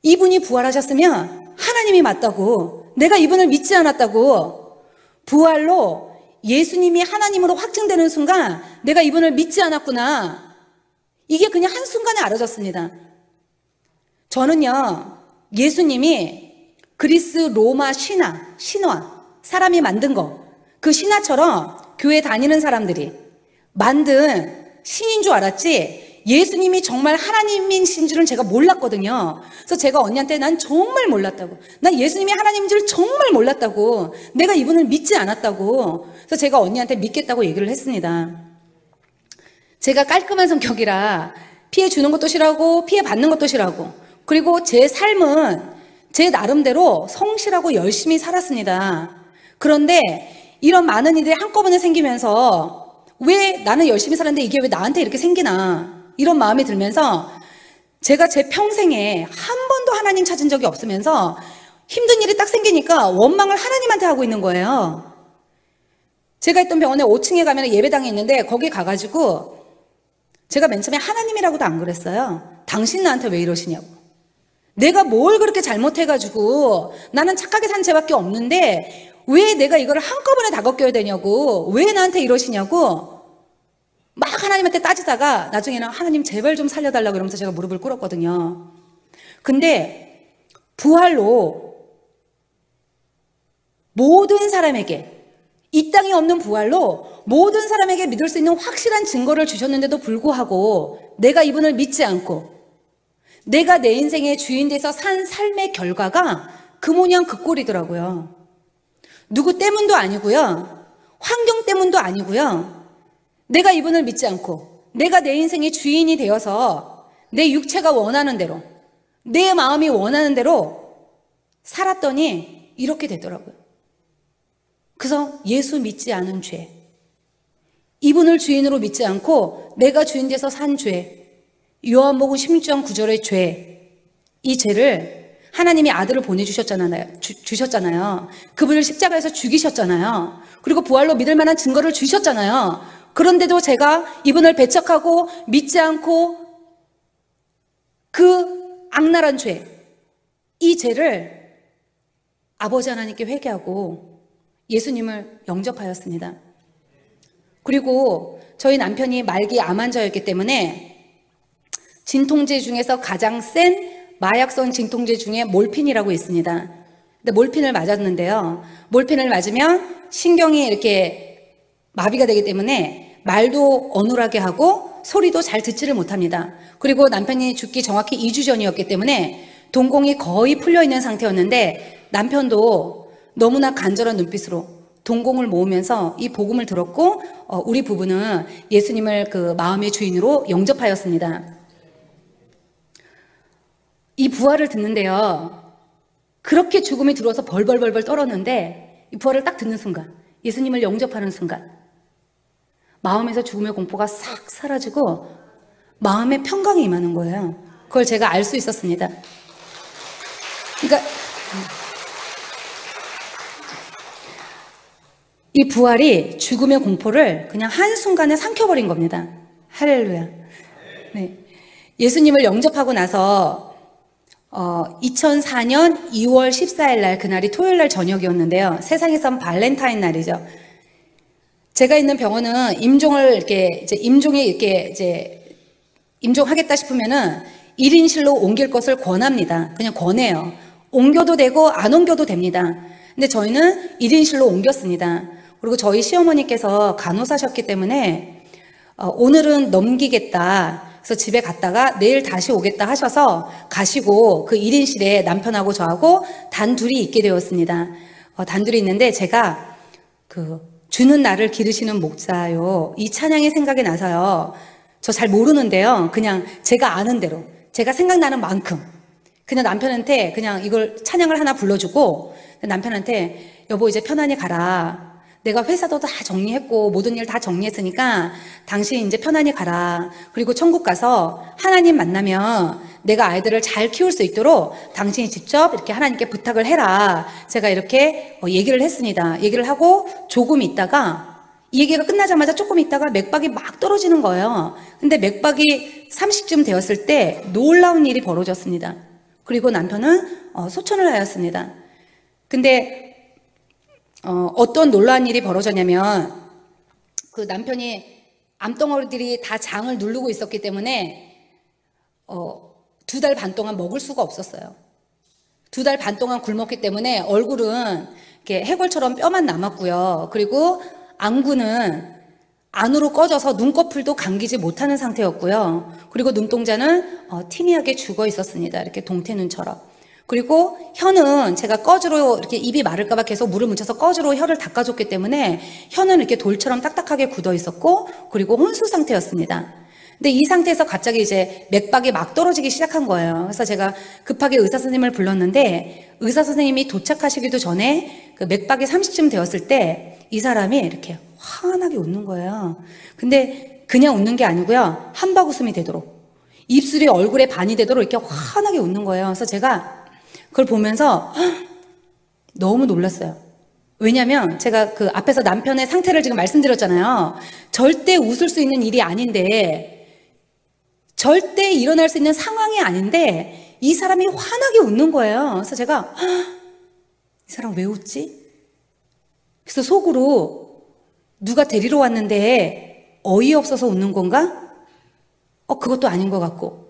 이분이 부활하셨으면 하나님이 맞다고, 내가 이분을 믿지 않았다고, 부활로 예수님이 하나님으로 확증되는 순간 내가 이분을 믿지 않았구나. 이게 그냥 한순간에 알아졌습니다. 저는요, 예수님이 그리스 로마 신화, 사람이 만든 거, 그 신화처럼 교회 다니는 사람들이 만든 신인 줄 알았지, 예수님이 정말 하나님이신 줄은 제가 몰랐거든요. 그래서 제가 언니한테 난 정말 몰랐다고, 난 예수님이 하나님인 줄 정말 몰랐다고, 내가 이분을 믿지 않았다고, 그래서 제가 언니한테 믿겠다고 얘기를 했습니다. 제가 깔끔한 성격이라 피해 주는 것도 싫어하고 피해 받는 것도 싫어하고, 그리고 제 삶은 제 나름대로 성실하고 열심히 살았습니다. 그런데 이런 많은 일들이 한꺼번에 생기면서 왜 나는 열심히 살았는데 이게 왜 나한테 이렇게 생기나, 이런 마음이 들면서 제가 제 평생에 한 번도 하나님 찾은 적이 없으면서 힘든 일이 딱 생기니까 원망을 하나님한테 하고 있는 거예요. 제가 있던 병원에 5층에 가면 예배당이 있는데 거기 가가지고 제가 맨 처음에 하나님이라고도 안 그랬어요. 당신 나한테 왜 이러시냐고. 내가 뭘 그렇게 잘못해가지고 나는 착하게 산 죄밖에 없는데 왜 내가 이거를 한꺼번에 다 겪어야 되냐고, 왜 나한테 이러시냐고 막 하나님한테 따지다가 나중에는 하나님 제발 좀 살려달라고 그러면서 제가 무릎을 꿇었거든요. 근데 부활로 모든 사람에게, 이 땅에 없는 부활로 모든 사람에게 믿을 수 있는 확실한 증거를 주셨는데도 불구하고 내가 이분을 믿지 않고 내가 내 인생의 주인 돼서 산 삶의 결과가 그 모양 그 꼴이더라고요. 누구 때문도 아니고요, 환경 때문도 아니고요, 내가 이분을 믿지 않고 내가 내 인생의 주인이 되어서 내 육체가 원하는 대로, 내 마음이 원하는 대로 살았더니 이렇게 되더라고요. 그래서 예수 믿지 않은 죄, 이분을 주인으로 믿지 않고 내가 주인 돼서 산 죄, 요한복음 16장 9절의 죄, 이 죄를 하나님이 아들을 보내주셨잖아요. 주셨잖아요. 그분을 십자가에서 죽이셨잖아요. 그리고 부활로 믿을 만한 증거를 주셨잖아요. 그런데도 제가 이분을 배척하고 믿지 않고 그 악랄한 죄, 이 죄를 아버지 하나님께 회개하고 예수님을 영접하였습니다. 그리고 저희 남편이 말기 암 환자였기 때문에 진통제 중에서 가장 센 마약성 진통제 중에 몰핀이라고 있습니다. 근데 몰핀을 맞았는데요, 몰핀을 맞으면 신경이 이렇게 마비가 되기 때문에 말도 어눌하게 하고 소리도 잘 듣지를 못합니다. 그리고 남편이 죽기 정확히 2주 전이었기 때문에 동공이 거의 풀려 있는 상태였는데 남편도 너무나 간절한 눈빛으로 동공을 모으면서 이 복음을 들었고 우리 부부는 예수님을 그 마음의 주인으로 영접하였습니다. 이 부활을 듣는데요, 그렇게 죽음이 들어와서 벌벌벌벌 떨었는데 이 부활을 딱 듣는 순간, 예수님을 영접하는 순간 마음에서 죽음의 공포가 싹 사라지고 마음의 평강이 임하는 거예요. 그걸 제가 알 수 있었습니다. 그러니까 이 부활이 죽음의 공포를 그냥 한순간에 삼켜버린 겁니다. 할렐루야. 네. 예수님을 영접하고 나서 2004년 2월 14일 날, 그날이 토요일 날 저녁이었는데요. 세상에선 발렌타인 날이죠. 제가 있는 병원은 임종을 이렇게 임종하겠다 싶으면은 1인실로 옮길 것을 권합니다. 그냥 권해요. 옮겨도 되고 안 옮겨도 됩니다. 근데 저희는 1인실로 옮겼습니다. 그리고 저희 시어머니께서 간호사셨기 때문에 오늘은 넘기겠다. 그래서 집에 갔다가 내일 다시 오겠다 하셔서 가시고 그 1인실에 남편하고 저하고 단둘이 있게 되었습니다. 단둘이 있는데 제가 그 주는 나를 기르시는 목자요, 이 찬양이 생각이 나서요. 저 잘 모르는데요, 그냥 제가 아는 대로, 제가 생각나는 만큼 그냥 남편한테 그냥 이걸 찬양을 하나 불러주고 남편한테 여보 이제 편안히 가라. 내가 회사도 다 정리했고 모든 일 다 정리했으니까 당신 이제 편안히 가라. 그리고 천국 가서 하나님 만나면 내가 아이들을 잘 키울 수 있도록 당신이 직접 이렇게 하나님께 부탁을 해라. 제가 이렇게 얘기를 했습니다. 얘기를 하고 조금 있다가 이 얘기가 끝나자마자 조금 있다가 맥박이 막 떨어지는 거예요. 근데 맥박이 30쯤 되었을 때 놀라운 일이 벌어졌습니다. 그리고 남편은 소천을 하였습니다. 근데 어떤 놀라운 일이 벌어졌냐면 그 남편이 암덩어리들이 다 장을 누르고 있었기 때문에 2달 반 동안 먹을 수가 없었어요. 2달 반 동안 굶었기 때문에 얼굴은 이렇게 해골처럼 뼈만 남았고요. 그리고 안구는 안으로 꺼져서 눈꺼풀도 감기지 못하는 상태였고요. 그리고 눈동자는 티미하게 죽어 있었습니다. 이렇게 동태눈처럼. 그리고 혀는 제가 꺼즈로 이렇게 입이 마를까봐 계속 물을 묻혀서 꺼즈로 혀를 닦아줬기 때문에 혀는 이렇게 돌처럼 딱딱하게 굳어 있었고, 그리고 혼수 상태였습니다. 근데 이 상태에서 갑자기 이제 맥박이 막 떨어지기 시작한 거예요. 그래서 제가 급하게 의사 선생님을 불렀는데 의사 선생님이 도착하시기도 전에 그 맥박이 30쯤 되었을 때 이 사람이 이렇게 환하게 웃는 거예요. 근데 그냥 웃는 게 아니고요. 한박 웃음이 되도록, 입술이 얼굴에 반이 되도록 이렇게 환하게 웃는 거예요. 그래서 제가 그걸 보면서 너무 놀랐어요. 왜냐면 제가 그 앞에서 남편의 상태를 지금 말씀드렸잖아요. 절대 웃을 수 있는 일이 아닌데, 절대 일어날 수 있는 상황이 아닌데 이 사람이 환하게 웃는 거예요. 그래서 제가 이 사람 왜 웃지? 그래서 속으로 누가 데리러 왔는데 어이없어서 웃는 건가? 그것도 아닌 것 같고,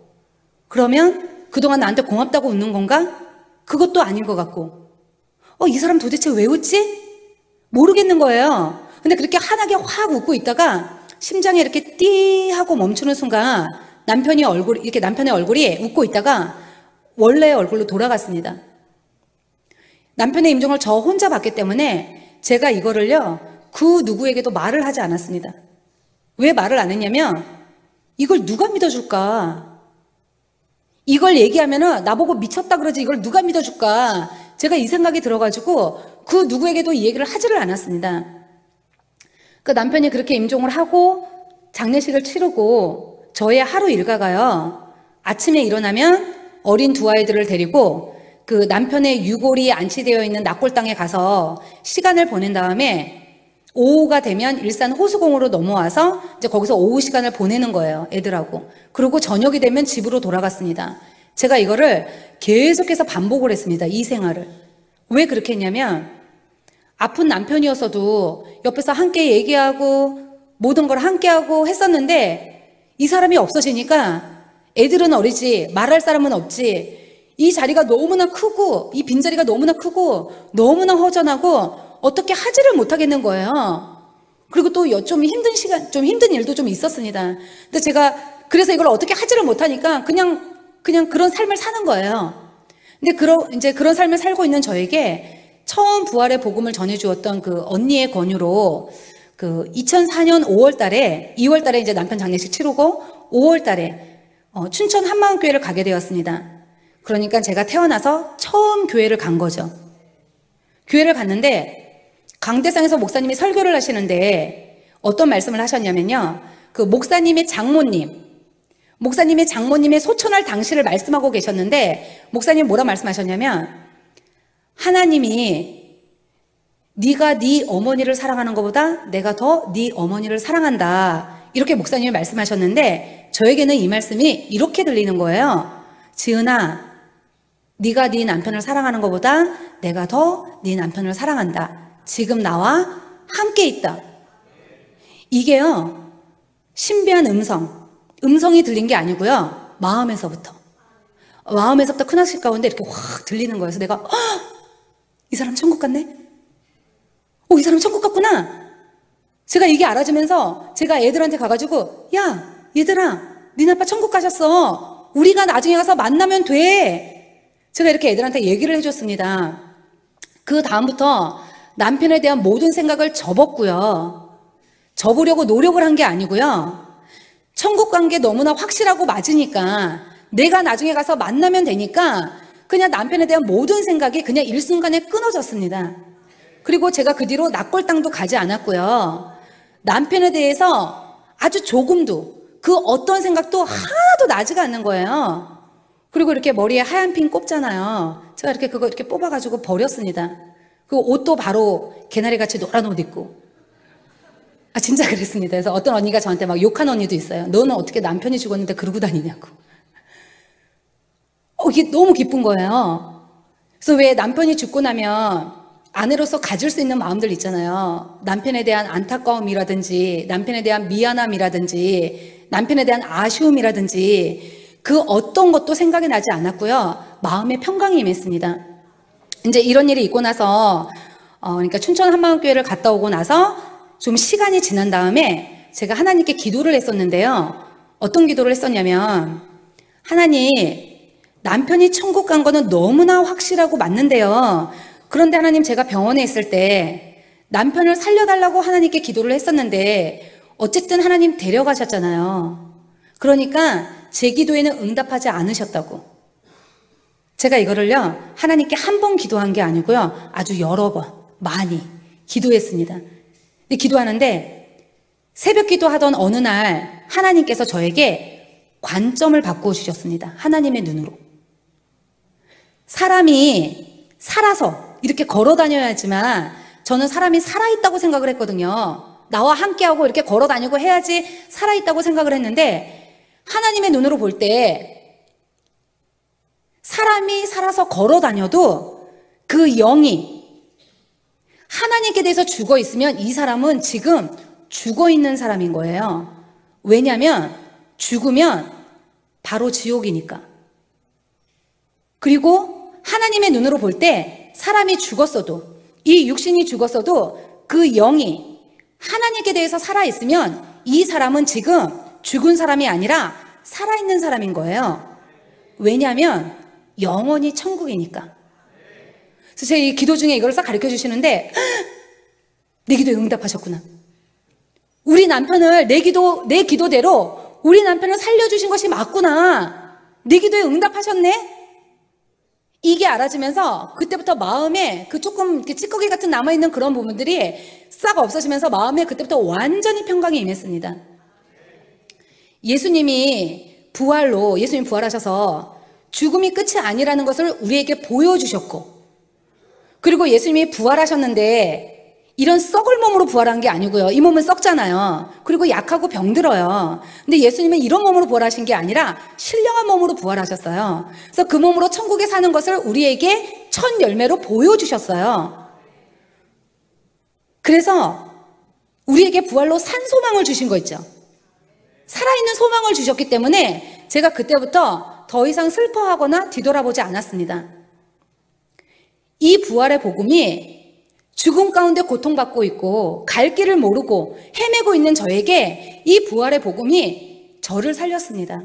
그러면 그동안 나한테 고맙다고 웃는 건가? 그것도 아닌 것 같고, 이 사람 도대체 왜 웃지? 모르겠는 거예요. 근데 그렇게 환하게 확 웃고 있다가 심장이 이렇게 띠 하고 멈추는 순간 남편의 얼굴이 웃고 있다가 원래의 얼굴로 돌아갔습니다. 남편의 임종을 저 혼자 봤기 때문에 제가 이거를요, 그 누구에게도 말을 하지 않았습니다. 왜 말을 안 했냐면, 이걸 누가 믿어줄까? 이걸 얘기하면은 나보고 미쳤다 그러지 이걸 누가 믿어줄까? 제가 이 생각이 들어가지고 그 누구에게도 이 얘기를 하지를 않았습니다. 그 남편이 그렇게 임종을 하고 장례식을 치르고 저의 하루 일과가요, 아침에 일어나면 어린 두 아이들을 데리고 그 남편의 유골이 안치되어 있는 낙골당에 가서 시간을 보낸 다음에 오후가 되면 일산 호수공으로 넘어와서 이제 거기서 오후 시간을 보내는 거예요, 애들하고. 그리고 저녁이 되면 집으로 돌아갔습니다. 제가 이거를 계속해서 반복을 했습니다, 이 생활을. 왜 그렇게 했냐면, 아픈 남편이었어도 옆에서 함께 얘기하고 모든 걸 함께 하고 했었는데 이 사람이 없어지니까 애들은 어리지 말할 사람은 없지, 이 자리가 너무나 크고 이 빈자리가 너무나 크고 너무나 허전하고 어떻게 하지를 못하겠는 거예요. 그리고 또 좀 힘든 시간, 좀 힘든 일도 좀 있었습니다. 근데 제가 그래서 이걸 어떻게 하지를 못하니까 그냥 그런 삶을 사는 거예요. 근데 이제 그런 삶을 살고 있는 저에게 처음 부활의 복음을 전해주었던 그 언니의 권유로 그 2004년 5월 달에, 2월 달에 이제 남편 장례식 치르고 5월 달에 춘천 한마음교회를 가게 되었습니다. 그러니까 제가 태어나서 처음 교회를 간 거죠. 교회를 갔는데 강대상에서 목사님이 설교를 하시는데 어떤 말씀을 하셨냐면요, 그 목사님의 장모님의 소천할 당시를 말씀하고 계셨는데 목사님이 뭐라 말씀하셨냐면, 하나님이 네가 네 어머니를 사랑하는 것보다 내가 더 네 어머니를 사랑한다, 이렇게 목사님이 말씀하셨는데 저에게는 이 말씀이 이렇게 들리는 거예요. 지은아, 네가 네 남편을 사랑하는 것보다 내가 더 네 남편을 사랑한다. 지금 나와 함께 있다. 이게요, 신비한 음성이 들린 게 아니고요, 마음에서부터 큰아실 가운데 이렇게 확 들리는 거예요. 그래서 내가 이 사람 천국 갔네? 이 사람 천국 갔구나. 제가 이게 알아지면서 제가 애들한테 가가지고, 야 얘들아, 니네 아빠 천국 가셨어. 우리가 나중에 가서 만나면 돼. 제가 이렇게 애들한테 얘기를 해줬습니다. 그 다음부터 남편에 대한 모든 생각을 접었고요. 접으려고 노력을 한 게 아니고요. 천국 간 게 너무나 확실하고 맞으니까 내가 나중에 가서 만나면 되니까 그냥 남편에 대한 모든 생각이 그냥 일순간에 끊어졌습니다. 그리고 제가 그 뒤로 납골당도 가지 않았고요. 남편에 대해서 아주 조금도 그 어떤 생각도 하나도 나지가 않는 거예요. 그리고 이렇게 머리에 하얀 핀 꼽잖아요. 제가 이렇게 그거 이렇게 뽑아가지고 버렸습니다. 그 옷도 바로 개나리같이 노란 옷 입고. 아, 진짜 그랬습니다. 그래서 어떤 언니가 저한테 막 욕한 언니도 있어요. 너는 어떻게 남편이 죽었는데 그러고 다니냐고. 이게 너무 기쁜 거예요. 그래서 왜 남편이 죽고 나면 아내로서 가질 수 있는 마음들 있잖아요. 남편에 대한 안타까움이라든지, 남편에 대한 미안함이라든지, 남편에 대한 아쉬움이라든지, 그 어떤 것도 생각이 나지 않았고요. 마음의 평강이 임했습니다. 이제 이런 일이 있고 나서, 그러니까 춘천 한마음교회를 갔다 오고 나서 좀 시간이 지난 다음에 제가 하나님께 기도를 했었는데요. 어떤 기도를 했었냐면, 하나님, 남편이 천국 간 거는 너무나 확실하고 맞는데요. 그런데 하나님, 제가 병원에 있을 때 남편을 살려달라고 하나님께 기도를 했었는데 어쨌든 하나님 데려가셨잖아요. 그러니까 제 기도에는 응답하지 않으셨다고. 제가 이거를요, 하나님께 한 번 기도한 게 아니고요, 아주 여러 번 많이 기도했습니다. 근데 기도하는데 새벽 기도하던 어느 날 하나님께서 저에게 관점을 바꿔주셨습니다. 하나님의 눈으로. 사람이 살아서 이렇게 걸어 다녀야지만, 저는 사람이 살아있다고 생각을 했거든요. 나와 함께하고 이렇게 걸어 다니고 해야지 살아있다고 생각을 했는데, 하나님의 눈으로 볼 때 사람이 살아서 걸어 다녀도 그 영이 하나님께 대해서 죽어 있으면 이 사람은 지금 죽어 있는 사람인 거예요. 왜냐하면 죽으면 바로 지옥이니까. 그리고 하나님의 눈으로 볼 때 사람이 죽었어도, 이 육신이 죽었어도 그 영이 하나님께 대해서 살아있으면 이 사람은 지금 죽은 사람이 아니라 살아있는 사람인 거예요. 왜냐하면 영원히 천국이니까. 그래서 제 이 기도 중에 이걸 싹 가르쳐 주시는데, 내 기도에 응답하셨구나. 우리 남편을 내 기도대로 우리 남편을 살려주신 것이 맞구나. 내 기도에 응답하셨네? 이게 알아지면서 그때부터 마음에 그 조금 이렇게 찌꺼기 같은 남아있는 그런 부분들이 싹 없어지면서 마음에 그때부터 완전히 평강이 임했습니다. 예수님이 부활하셔서 죽음이 끝이 아니라는 것을 우리에게 보여주셨고, 그리고 예수님이 부활하셨는데 이런 썩을 몸으로 부활한 게 아니고요. 이 몸은 썩잖아요. 그리고 약하고 병들어요. 근데 예수님은 이런 몸으로 부활하신 게 아니라 신령한 몸으로 부활하셨어요. 그래서 그 몸으로 천국에 사는 것을 우리에게 첫 열매로 보여주셨어요. 그래서 우리에게 부활로 산 소망을 주신 거 있죠. 살아있는 소망을 주셨기 때문에 제가 그때부터 더 이상 슬퍼하거나 뒤돌아보지 않았습니다. 이 부활의 복음이 죽음 가운데 고통받고 있고 갈 길을 모르고 헤매고 있는 저에게 이 부활의 복음이 저를 살렸습니다.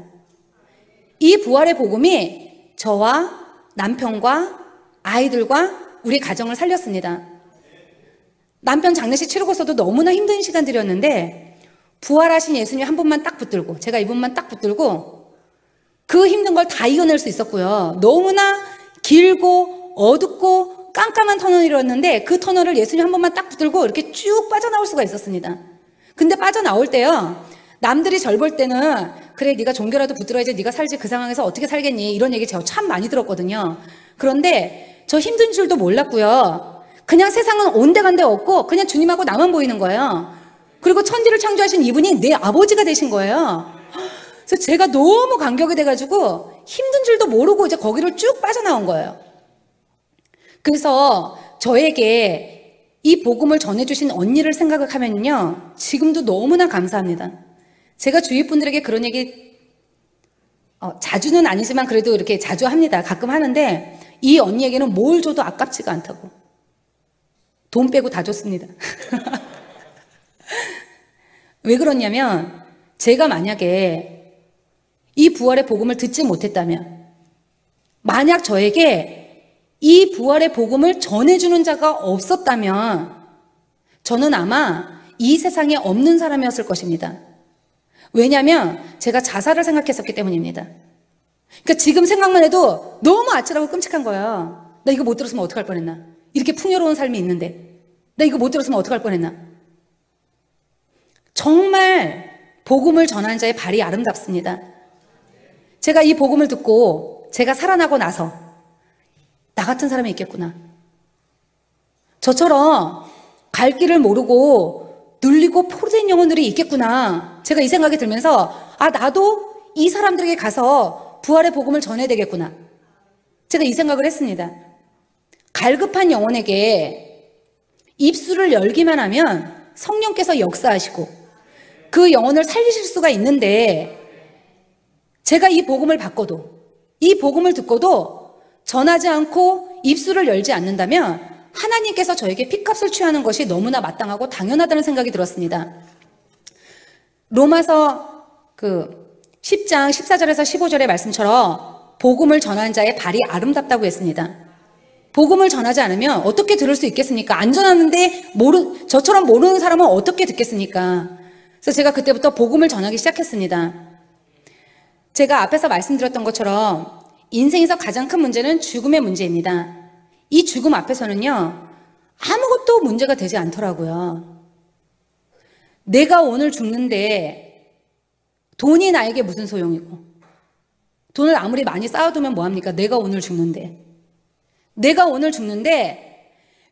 이 부활의 복음이 저와 남편과 아이들과 우리 가정을 살렸습니다. 남편 장례식 치르고서도 너무나 힘든 시간들이었는데 부활하신 예수님 한 분만 딱 붙들고, 제가 이분만 딱 붙들고 그 힘든 걸 다 이겨낼 수 있었고요. 너무나 길고 어둡고 깜깜한 터널이었는데 그 터널을 예수님 한 번만 딱 붙들고 이렇게 쭉 빠져나올 수가 있었습니다. 근데 빠져나올 때요, 남들이 절 볼 때는 그래 네가 종교라도 붙들어야지 네가 살지 그 상황에서 어떻게 살겠니, 이런 얘기 제가 참 많이 들었거든요. 그런데 저 힘든 줄도 몰랐고요. 그냥 세상은 온데간데 없고 그냥 주님하고 나만 보이는 거예요. 그리고 천지를 창조하신 이분이 내 아버지가 되신 거예요. 그래서 제가 너무 감격이 돼가지고 힘든 줄도 모르고 이제 거기를 쭉 빠져나온 거예요. 그래서 저에게 이 복음을 전해주신 언니를 생각을 하면요, 지금도 너무나 감사합니다. 제가 주위 분들에게 그런 얘기 자주는 아니지만 그래도 이렇게 자주 합니다. 가끔 하는데 이 언니에게는 뭘 줘도 아깝지가 않다고. 돈 빼고 다 줬습니다. 왜 그러냐면 제가 만약에 이 부활의 복음을 듣지 못했다면, 만약 저에게 이 부활의 복음을 전해주는 자가 없었다면 저는 아마 이 세상에 없는 사람이었을 것입니다. 왜냐하면 제가 자살을 생각했었기 때문입니다. 그러니까 지금 생각만 해도 너무 아찔하고 끔찍한 거예요. 나 이거 못 들었으면 어떡할 뻔했나. 이렇게 풍요로운 삶이 있는데. 나 이거 못 들었으면 어떡할 뻔했나. 정말 복음을 전하는 자의 발이 아름답습니다. 제가 이 복음을 듣고 제가 살아나고 나서 나 같은 사람이 있겠구나. 저처럼 갈 길을 모르고 눌리고 포로된 영혼들이 있겠구나. 제가 이 생각이 들면서 나도 이 사람들에게 가서 부활의 복음을 전해야 되겠구나. 제가 이 생각을 했습니다. 갈급한 영혼에게 입술을 열기만 하면 성령께서 역사하시고 그 영혼을 살리실 수가 있는데, 제가 이 복음을 받고도, 이 복음을 듣고도 전하지 않고 입술을 열지 않는다면 하나님께서 저에게 핏값을 취하는 것이 너무나 마땅하고 당연하다는 생각이 들었습니다. 로마서 10장 14절에서 15절의 말씀처럼 복음을 전하는 자의 발이 아름답다고 했습니다. 복음을 전하지 않으면 어떻게 들을 수 있겠습니까? 안 전하는데 저처럼 모르는 사람은 어떻게 듣겠습니까? 그래서 제가 그때부터 복음을 전하기 시작했습니다. 제가 앞에서 말씀드렸던 것처럼 인생에서 가장 큰 문제는 죽음의 문제입니다. 이 죽음 앞에서는요, 아무것도 문제가 되지 않더라고요. 내가 오늘 죽는데 돈이 나에게 무슨 소용이고, 돈을 아무리 많이 쌓아두면 뭐합니까? 내가 오늘 죽는데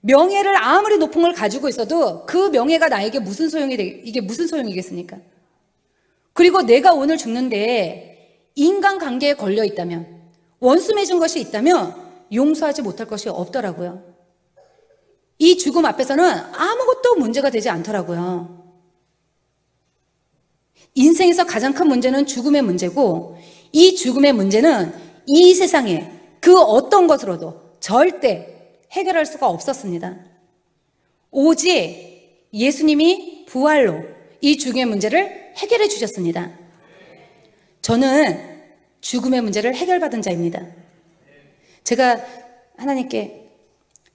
명예를 아무리 높은 걸 가지고 있어도 그 명예가 나에게 이게 무슨 소용이겠습니까? 그리고 내가 오늘 죽는데 인간관계에 걸려 있다면, 원수 맺은 것이 있다면 용서하지 못할 것이 없더라고요. 이 죽음 앞에서는 아무것도 문제가 되지 않더라고요. 인생에서 가장 큰 문제는 죽음의 문제고, 이 죽음의 문제는 이 세상에 그 어떤 것으로도 절대 해결할 수가 없었습니다. 오직 예수님이 부활로 이 죽음의 문제를 해결해 주셨습니다. 저는 죽음의 문제를 해결받은 자입니다. 제가 하나님께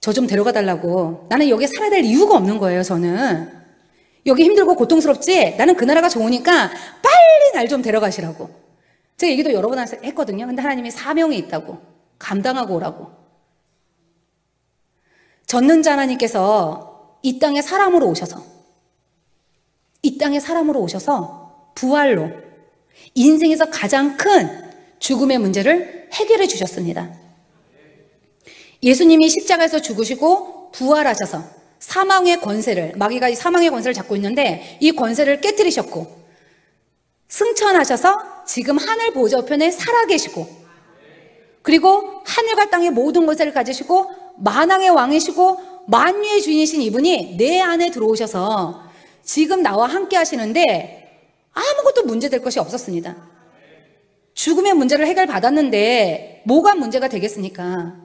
저 좀 데려가 달라고, 나는 여기에 살아야 될 이유가 없는 거예요. 저는 여기 힘들고 고통스럽지, 나는 그 나라가 좋으니까 빨리 날 좀 데려가시라고. 제가 얘기도 여러 번 했거든요. 근데 하나님이 사명이 있다고, 감당하고 오라고. 전능자 하나님께서 이 땅에 사람으로 오셔서 부활로 인생에서 가장 큰 죽음의 문제를 해결해 주셨습니다. 예수님이 십자가에서 죽으시고 부활하셔서 사망의 권세를, 마귀가 이 사망의 권세를 잡고 있는데 이 권세를 깨뜨리셨고, 승천하셔서 지금 하늘 보좌 우편에 살아계시고, 그리고 하늘과 땅의 모든 권세를 가지시고 만왕의 왕이시고 만유의 주인이신 이분이 내 안에 들어오셔서 지금 나와 함께 하시는데 아무것도 문제될 것이 없었습니다. 죽음의 문제를 해결받았는데 뭐가 문제가 되겠습니까?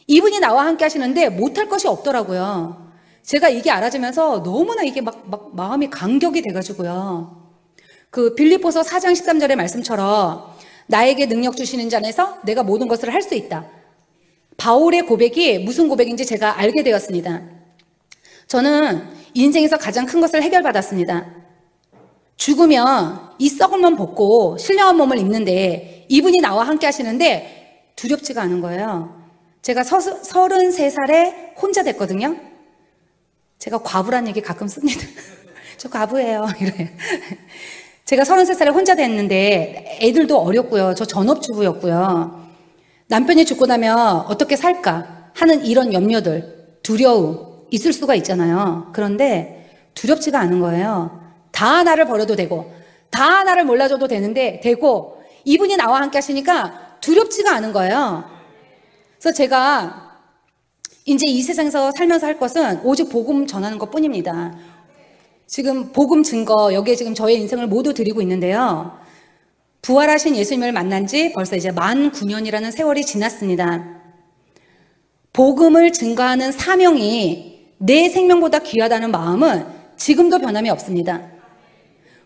이분이 나와 함께 하시는데 못할 것이 없더라고요. 제가 이게 알아지면서 너무나 이게 막 마음이 감격이 돼가지고요. 빌립보서 4장 13절의 말씀처럼 나에게 능력 주시는 자 안에서 내가 모든 것을 할 수 있다. 바울의 고백이 무슨 고백인지 제가 알게 되었습니다. 저는 인생에서 가장 큰 것을 해결받았습니다. 죽으면 이 썩은 몸 벗고 신령한 몸을 입는데 이분이 나와 함께 하시는데 두렵지가 않은 거예요. 제가 33살에 혼자 됐거든요. 제가 과부란 얘기 가끔 씁니다. 저 과부예요. 이래요. 제가 33살에 혼자 됐는데 애들도 어렸고요. 저 전업주부였고요. 남편이 죽고 나면 어떻게 살까 하는 이런 염려들, 두려움 있을 수가 있잖아요. 그런데 두렵지가 않은 거예요. 다 나를 버려도 되고 다 나를 몰라줘도 되고 이분이 나와 함께 하시니까 두렵지가 않은 거예요. 그래서 제가 이제 이 세상에서 살면서 할 것은 오직 복음 전하는 것뿐입니다. 지금 복음 증거, 여기에 지금 저의 인생을 모두 드리고 있는데요. 부활하신 예수님을 만난 지 벌써 이제 만 9년이라는 세월이 지났습니다. 복음을 증거하는 사명이 내 생명보다 귀하다는 마음은 지금도 변함이 없습니다.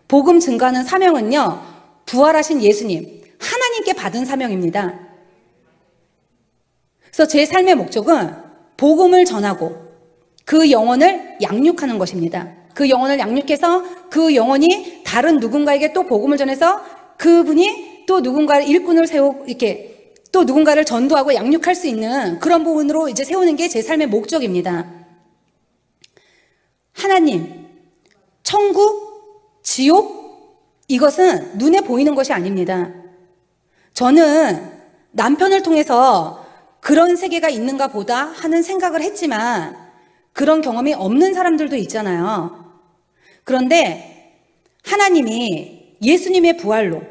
복음 증거하는 사명은요, 부활하신 예수님, 하나님께 받은 사명입니다. 그래서 제 삶의 목적은 복음을 전하고 그 영혼을 양육하는 것입니다. 그 영혼을 양육해서 그 영혼이 다른 누군가에게 또 복음을 전해서 그분이 또 누군가를 일꾼을 세우고 이렇게 또 누군가를 전도하고 양육할 수 있는 그런 부분으로 이제 세우는 게 제 삶의 목적입니다. 하나님, 천국, 지옥, 이것은 눈에 보이는 것이 아닙니다. 저는 남편을 통해서 그런 세계가 있는가 보다 하는 생각을 했지만 그런 경험이 없는 사람들도 있잖아요. 그런데 하나님이 예수님의 부활로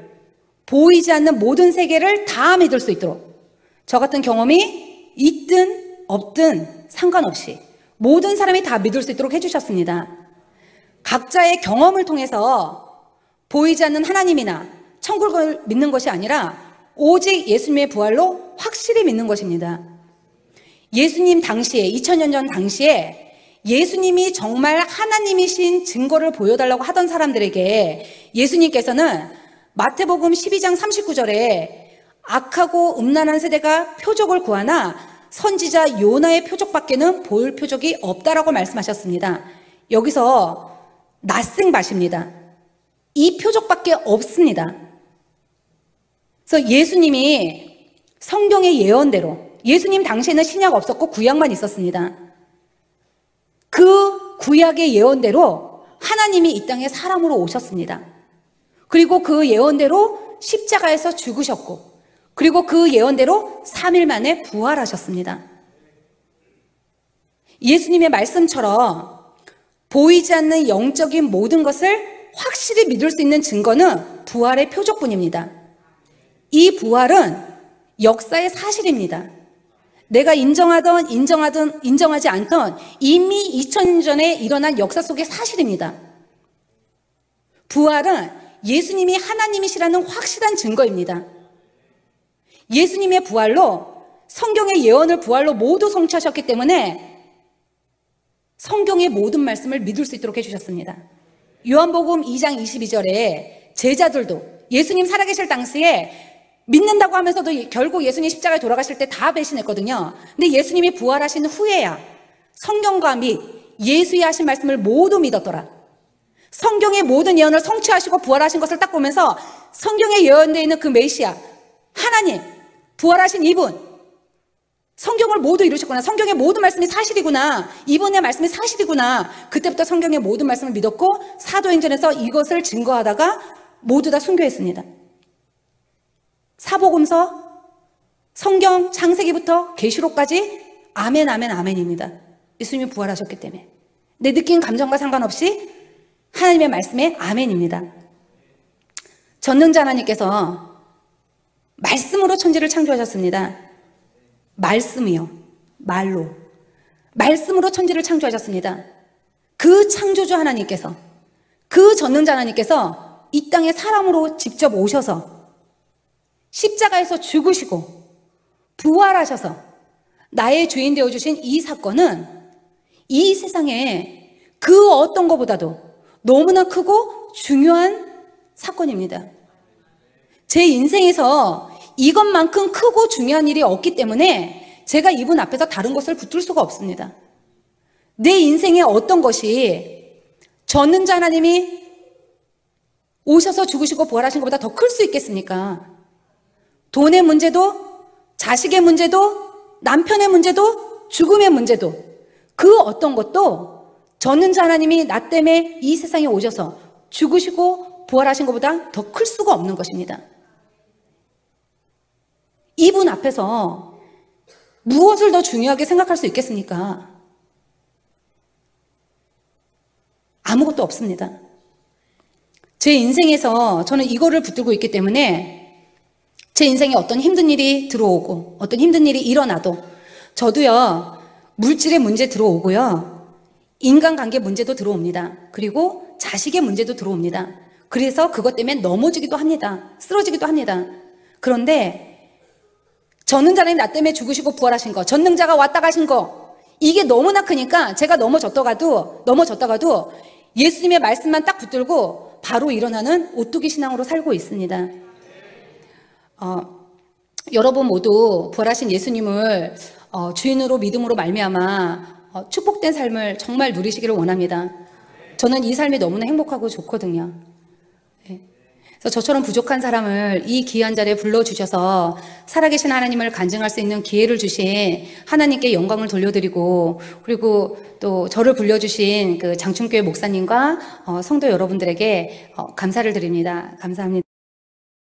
보이지 않는 모든 세계를 다 믿을 수 있도록 저 같은 경험이 있든 없든 상관없이 모든 사람이 다 믿을 수 있도록 해주셨습니다. 각자의 경험을 통해서 보이지 않는 하나님이나 천국을 믿는 것이 아니라 오직 예수님의 부활로 확실히 믿는 것입니다. 예수님 당시에 2000년 전 당시에 예수님이 정말 하나님이신 증거를 보여달라고 하던 사람들에게 예수님께서는 마태복음 12장 39절에 악하고 음란한 세대가 표적을 구하나 선지자 요나의 표적밖에는 보일 표적이 없다라고 말씀하셨습니다. 여기서 낫생밭입니다. 이 표적밖에 없습니다. 그래서 예수님이 성경의 예언대로 예수님 당시에는 신약 없었고 구약만 있었습니다. 그 구약의 예언대로 하나님이 이 땅에 사람으로 오셨습니다. 그리고 그 예언대로 십자가에서 죽으셨고 그리고 그 예언대로 3일 만에 부활하셨습니다. 예수님의 말씀처럼 보이지 않는 영적인 모든 것을 확실히 믿을 수 있는 증거는 부활의 표적뿐입니다. 이 부활은 역사의 사실입니다. 내가 인정하든 인정하지 않던 이미 2000년 전에 일어난 역사 속의 사실입니다. 부활은 예수님이 하나님이시라는 확실한 증거입니다. 예수님의 부활로 성경의 예언을 부활로 모두 성취하셨기 때문에 성경의 모든 말씀을 믿을 수 있도록 해주셨습니다. 요한복음 2장 22절에 제자들도 예수님 살아계실 당시에 믿는다고 하면서도 결국 예수님 십자가에 돌아가실 때 다 배신했거든요. 근데 예수님이 부활하신 후에야 성경과 및 예수의 하신 말씀을 모두 믿었더라. 성경의 모든 예언을 성취하시고 부활하신 것을 딱 보면서 성경에 예언되어 있는 그 메시아 하나님 부활하신 이분 성경을 모두 이루셨구나. 성경의 모든 말씀이 사실이구나. 이분의 말씀이 사실이구나. 그때부터 성경의 모든 말씀을 믿었고 사도행전에서 이것을 증거하다가 모두 다 순교했습니다. 사복음서, 성경, 창세기부터 계시록까지 아멘, 아멘, 아멘입니다. 예수님이 부활하셨기 때문에. 내 느낀 감정과 상관없이 하나님의 말씀에 아멘입니다. 전능자 하나님께서 말씀으로 천지를 창조하셨습니다. 말씀이요. 말로. 말씀으로 천지를 창조하셨습니다. 그 창조주 하나님께서, 그 전능자 하나님께서 이 땅에 사람으로 직접 오셔서 십자가에서 죽으시고 부활하셔서 나의 주인 되어주신 이 사건은 이 세상에 그 어떤 것보다도 너무나 크고 중요한 사건입니다. 제 인생에서 이것만큼 크고 중요한 일이 없기 때문에 제가 이분 앞에서 다른 것을 붙들 수가 없습니다. 내 인생의 어떤 것이 전능자 하나님이 오셔서 죽으시고 부활하신 것보다 더 클 수 있겠습니까? 돈의 문제도, 자식의 문제도, 남편의 문제도, 죽음의 문제도 그 어떤 것도 전능자 하나님이 나 때문에 이 세상에 오셔서 죽으시고 부활하신 것보다 더 클 수가 없는 것입니다. 이분 앞에서 무엇을 더 중요하게 생각할 수 있겠습니까? 아무것도 없습니다. 제 인생에서 저는 이거를 붙들고 있기 때문에 제 인생에 어떤 힘든 일이 들어오고 어떤 힘든 일이 일어나도 저도요 물질의 문제 들어오고요 인간관계 문제도 들어옵니다. 그리고 자식의 문제도 들어옵니다. 그래서 그것 때문에 넘어지기도 합니다. 쓰러지기도 합니다. 그런데 전능자님 나 때문에 죽으시고 부활하신 거, 전능자가 왔다 가신 거 이게 너무나 크니까 제가 넘어졌다가도 예수님의 말씀만 딱 붙들고 바로 일어나는 오뚜기 신앙으로 살고 있습니다. 여러분 모두 부활하신 예수님을 주인으로 믿음으로 말미암아 축복된 삶을 정말 누리시기를 원합니다. 저는 이 삶이 너무나 행복하고 좋거든요. 그래서 그래서 저처럼 부족한 사람을 이 귀한 자리에 불러주셔서 살아계신 하나님을 간증할 수 있는 기회를 주신 하나님께 영광을 돌려드리고, 그리고 또 저를 불려주신 그 장충교회 목사님과 성도 여러분들에게 감사를 드립니다. 감사합니다.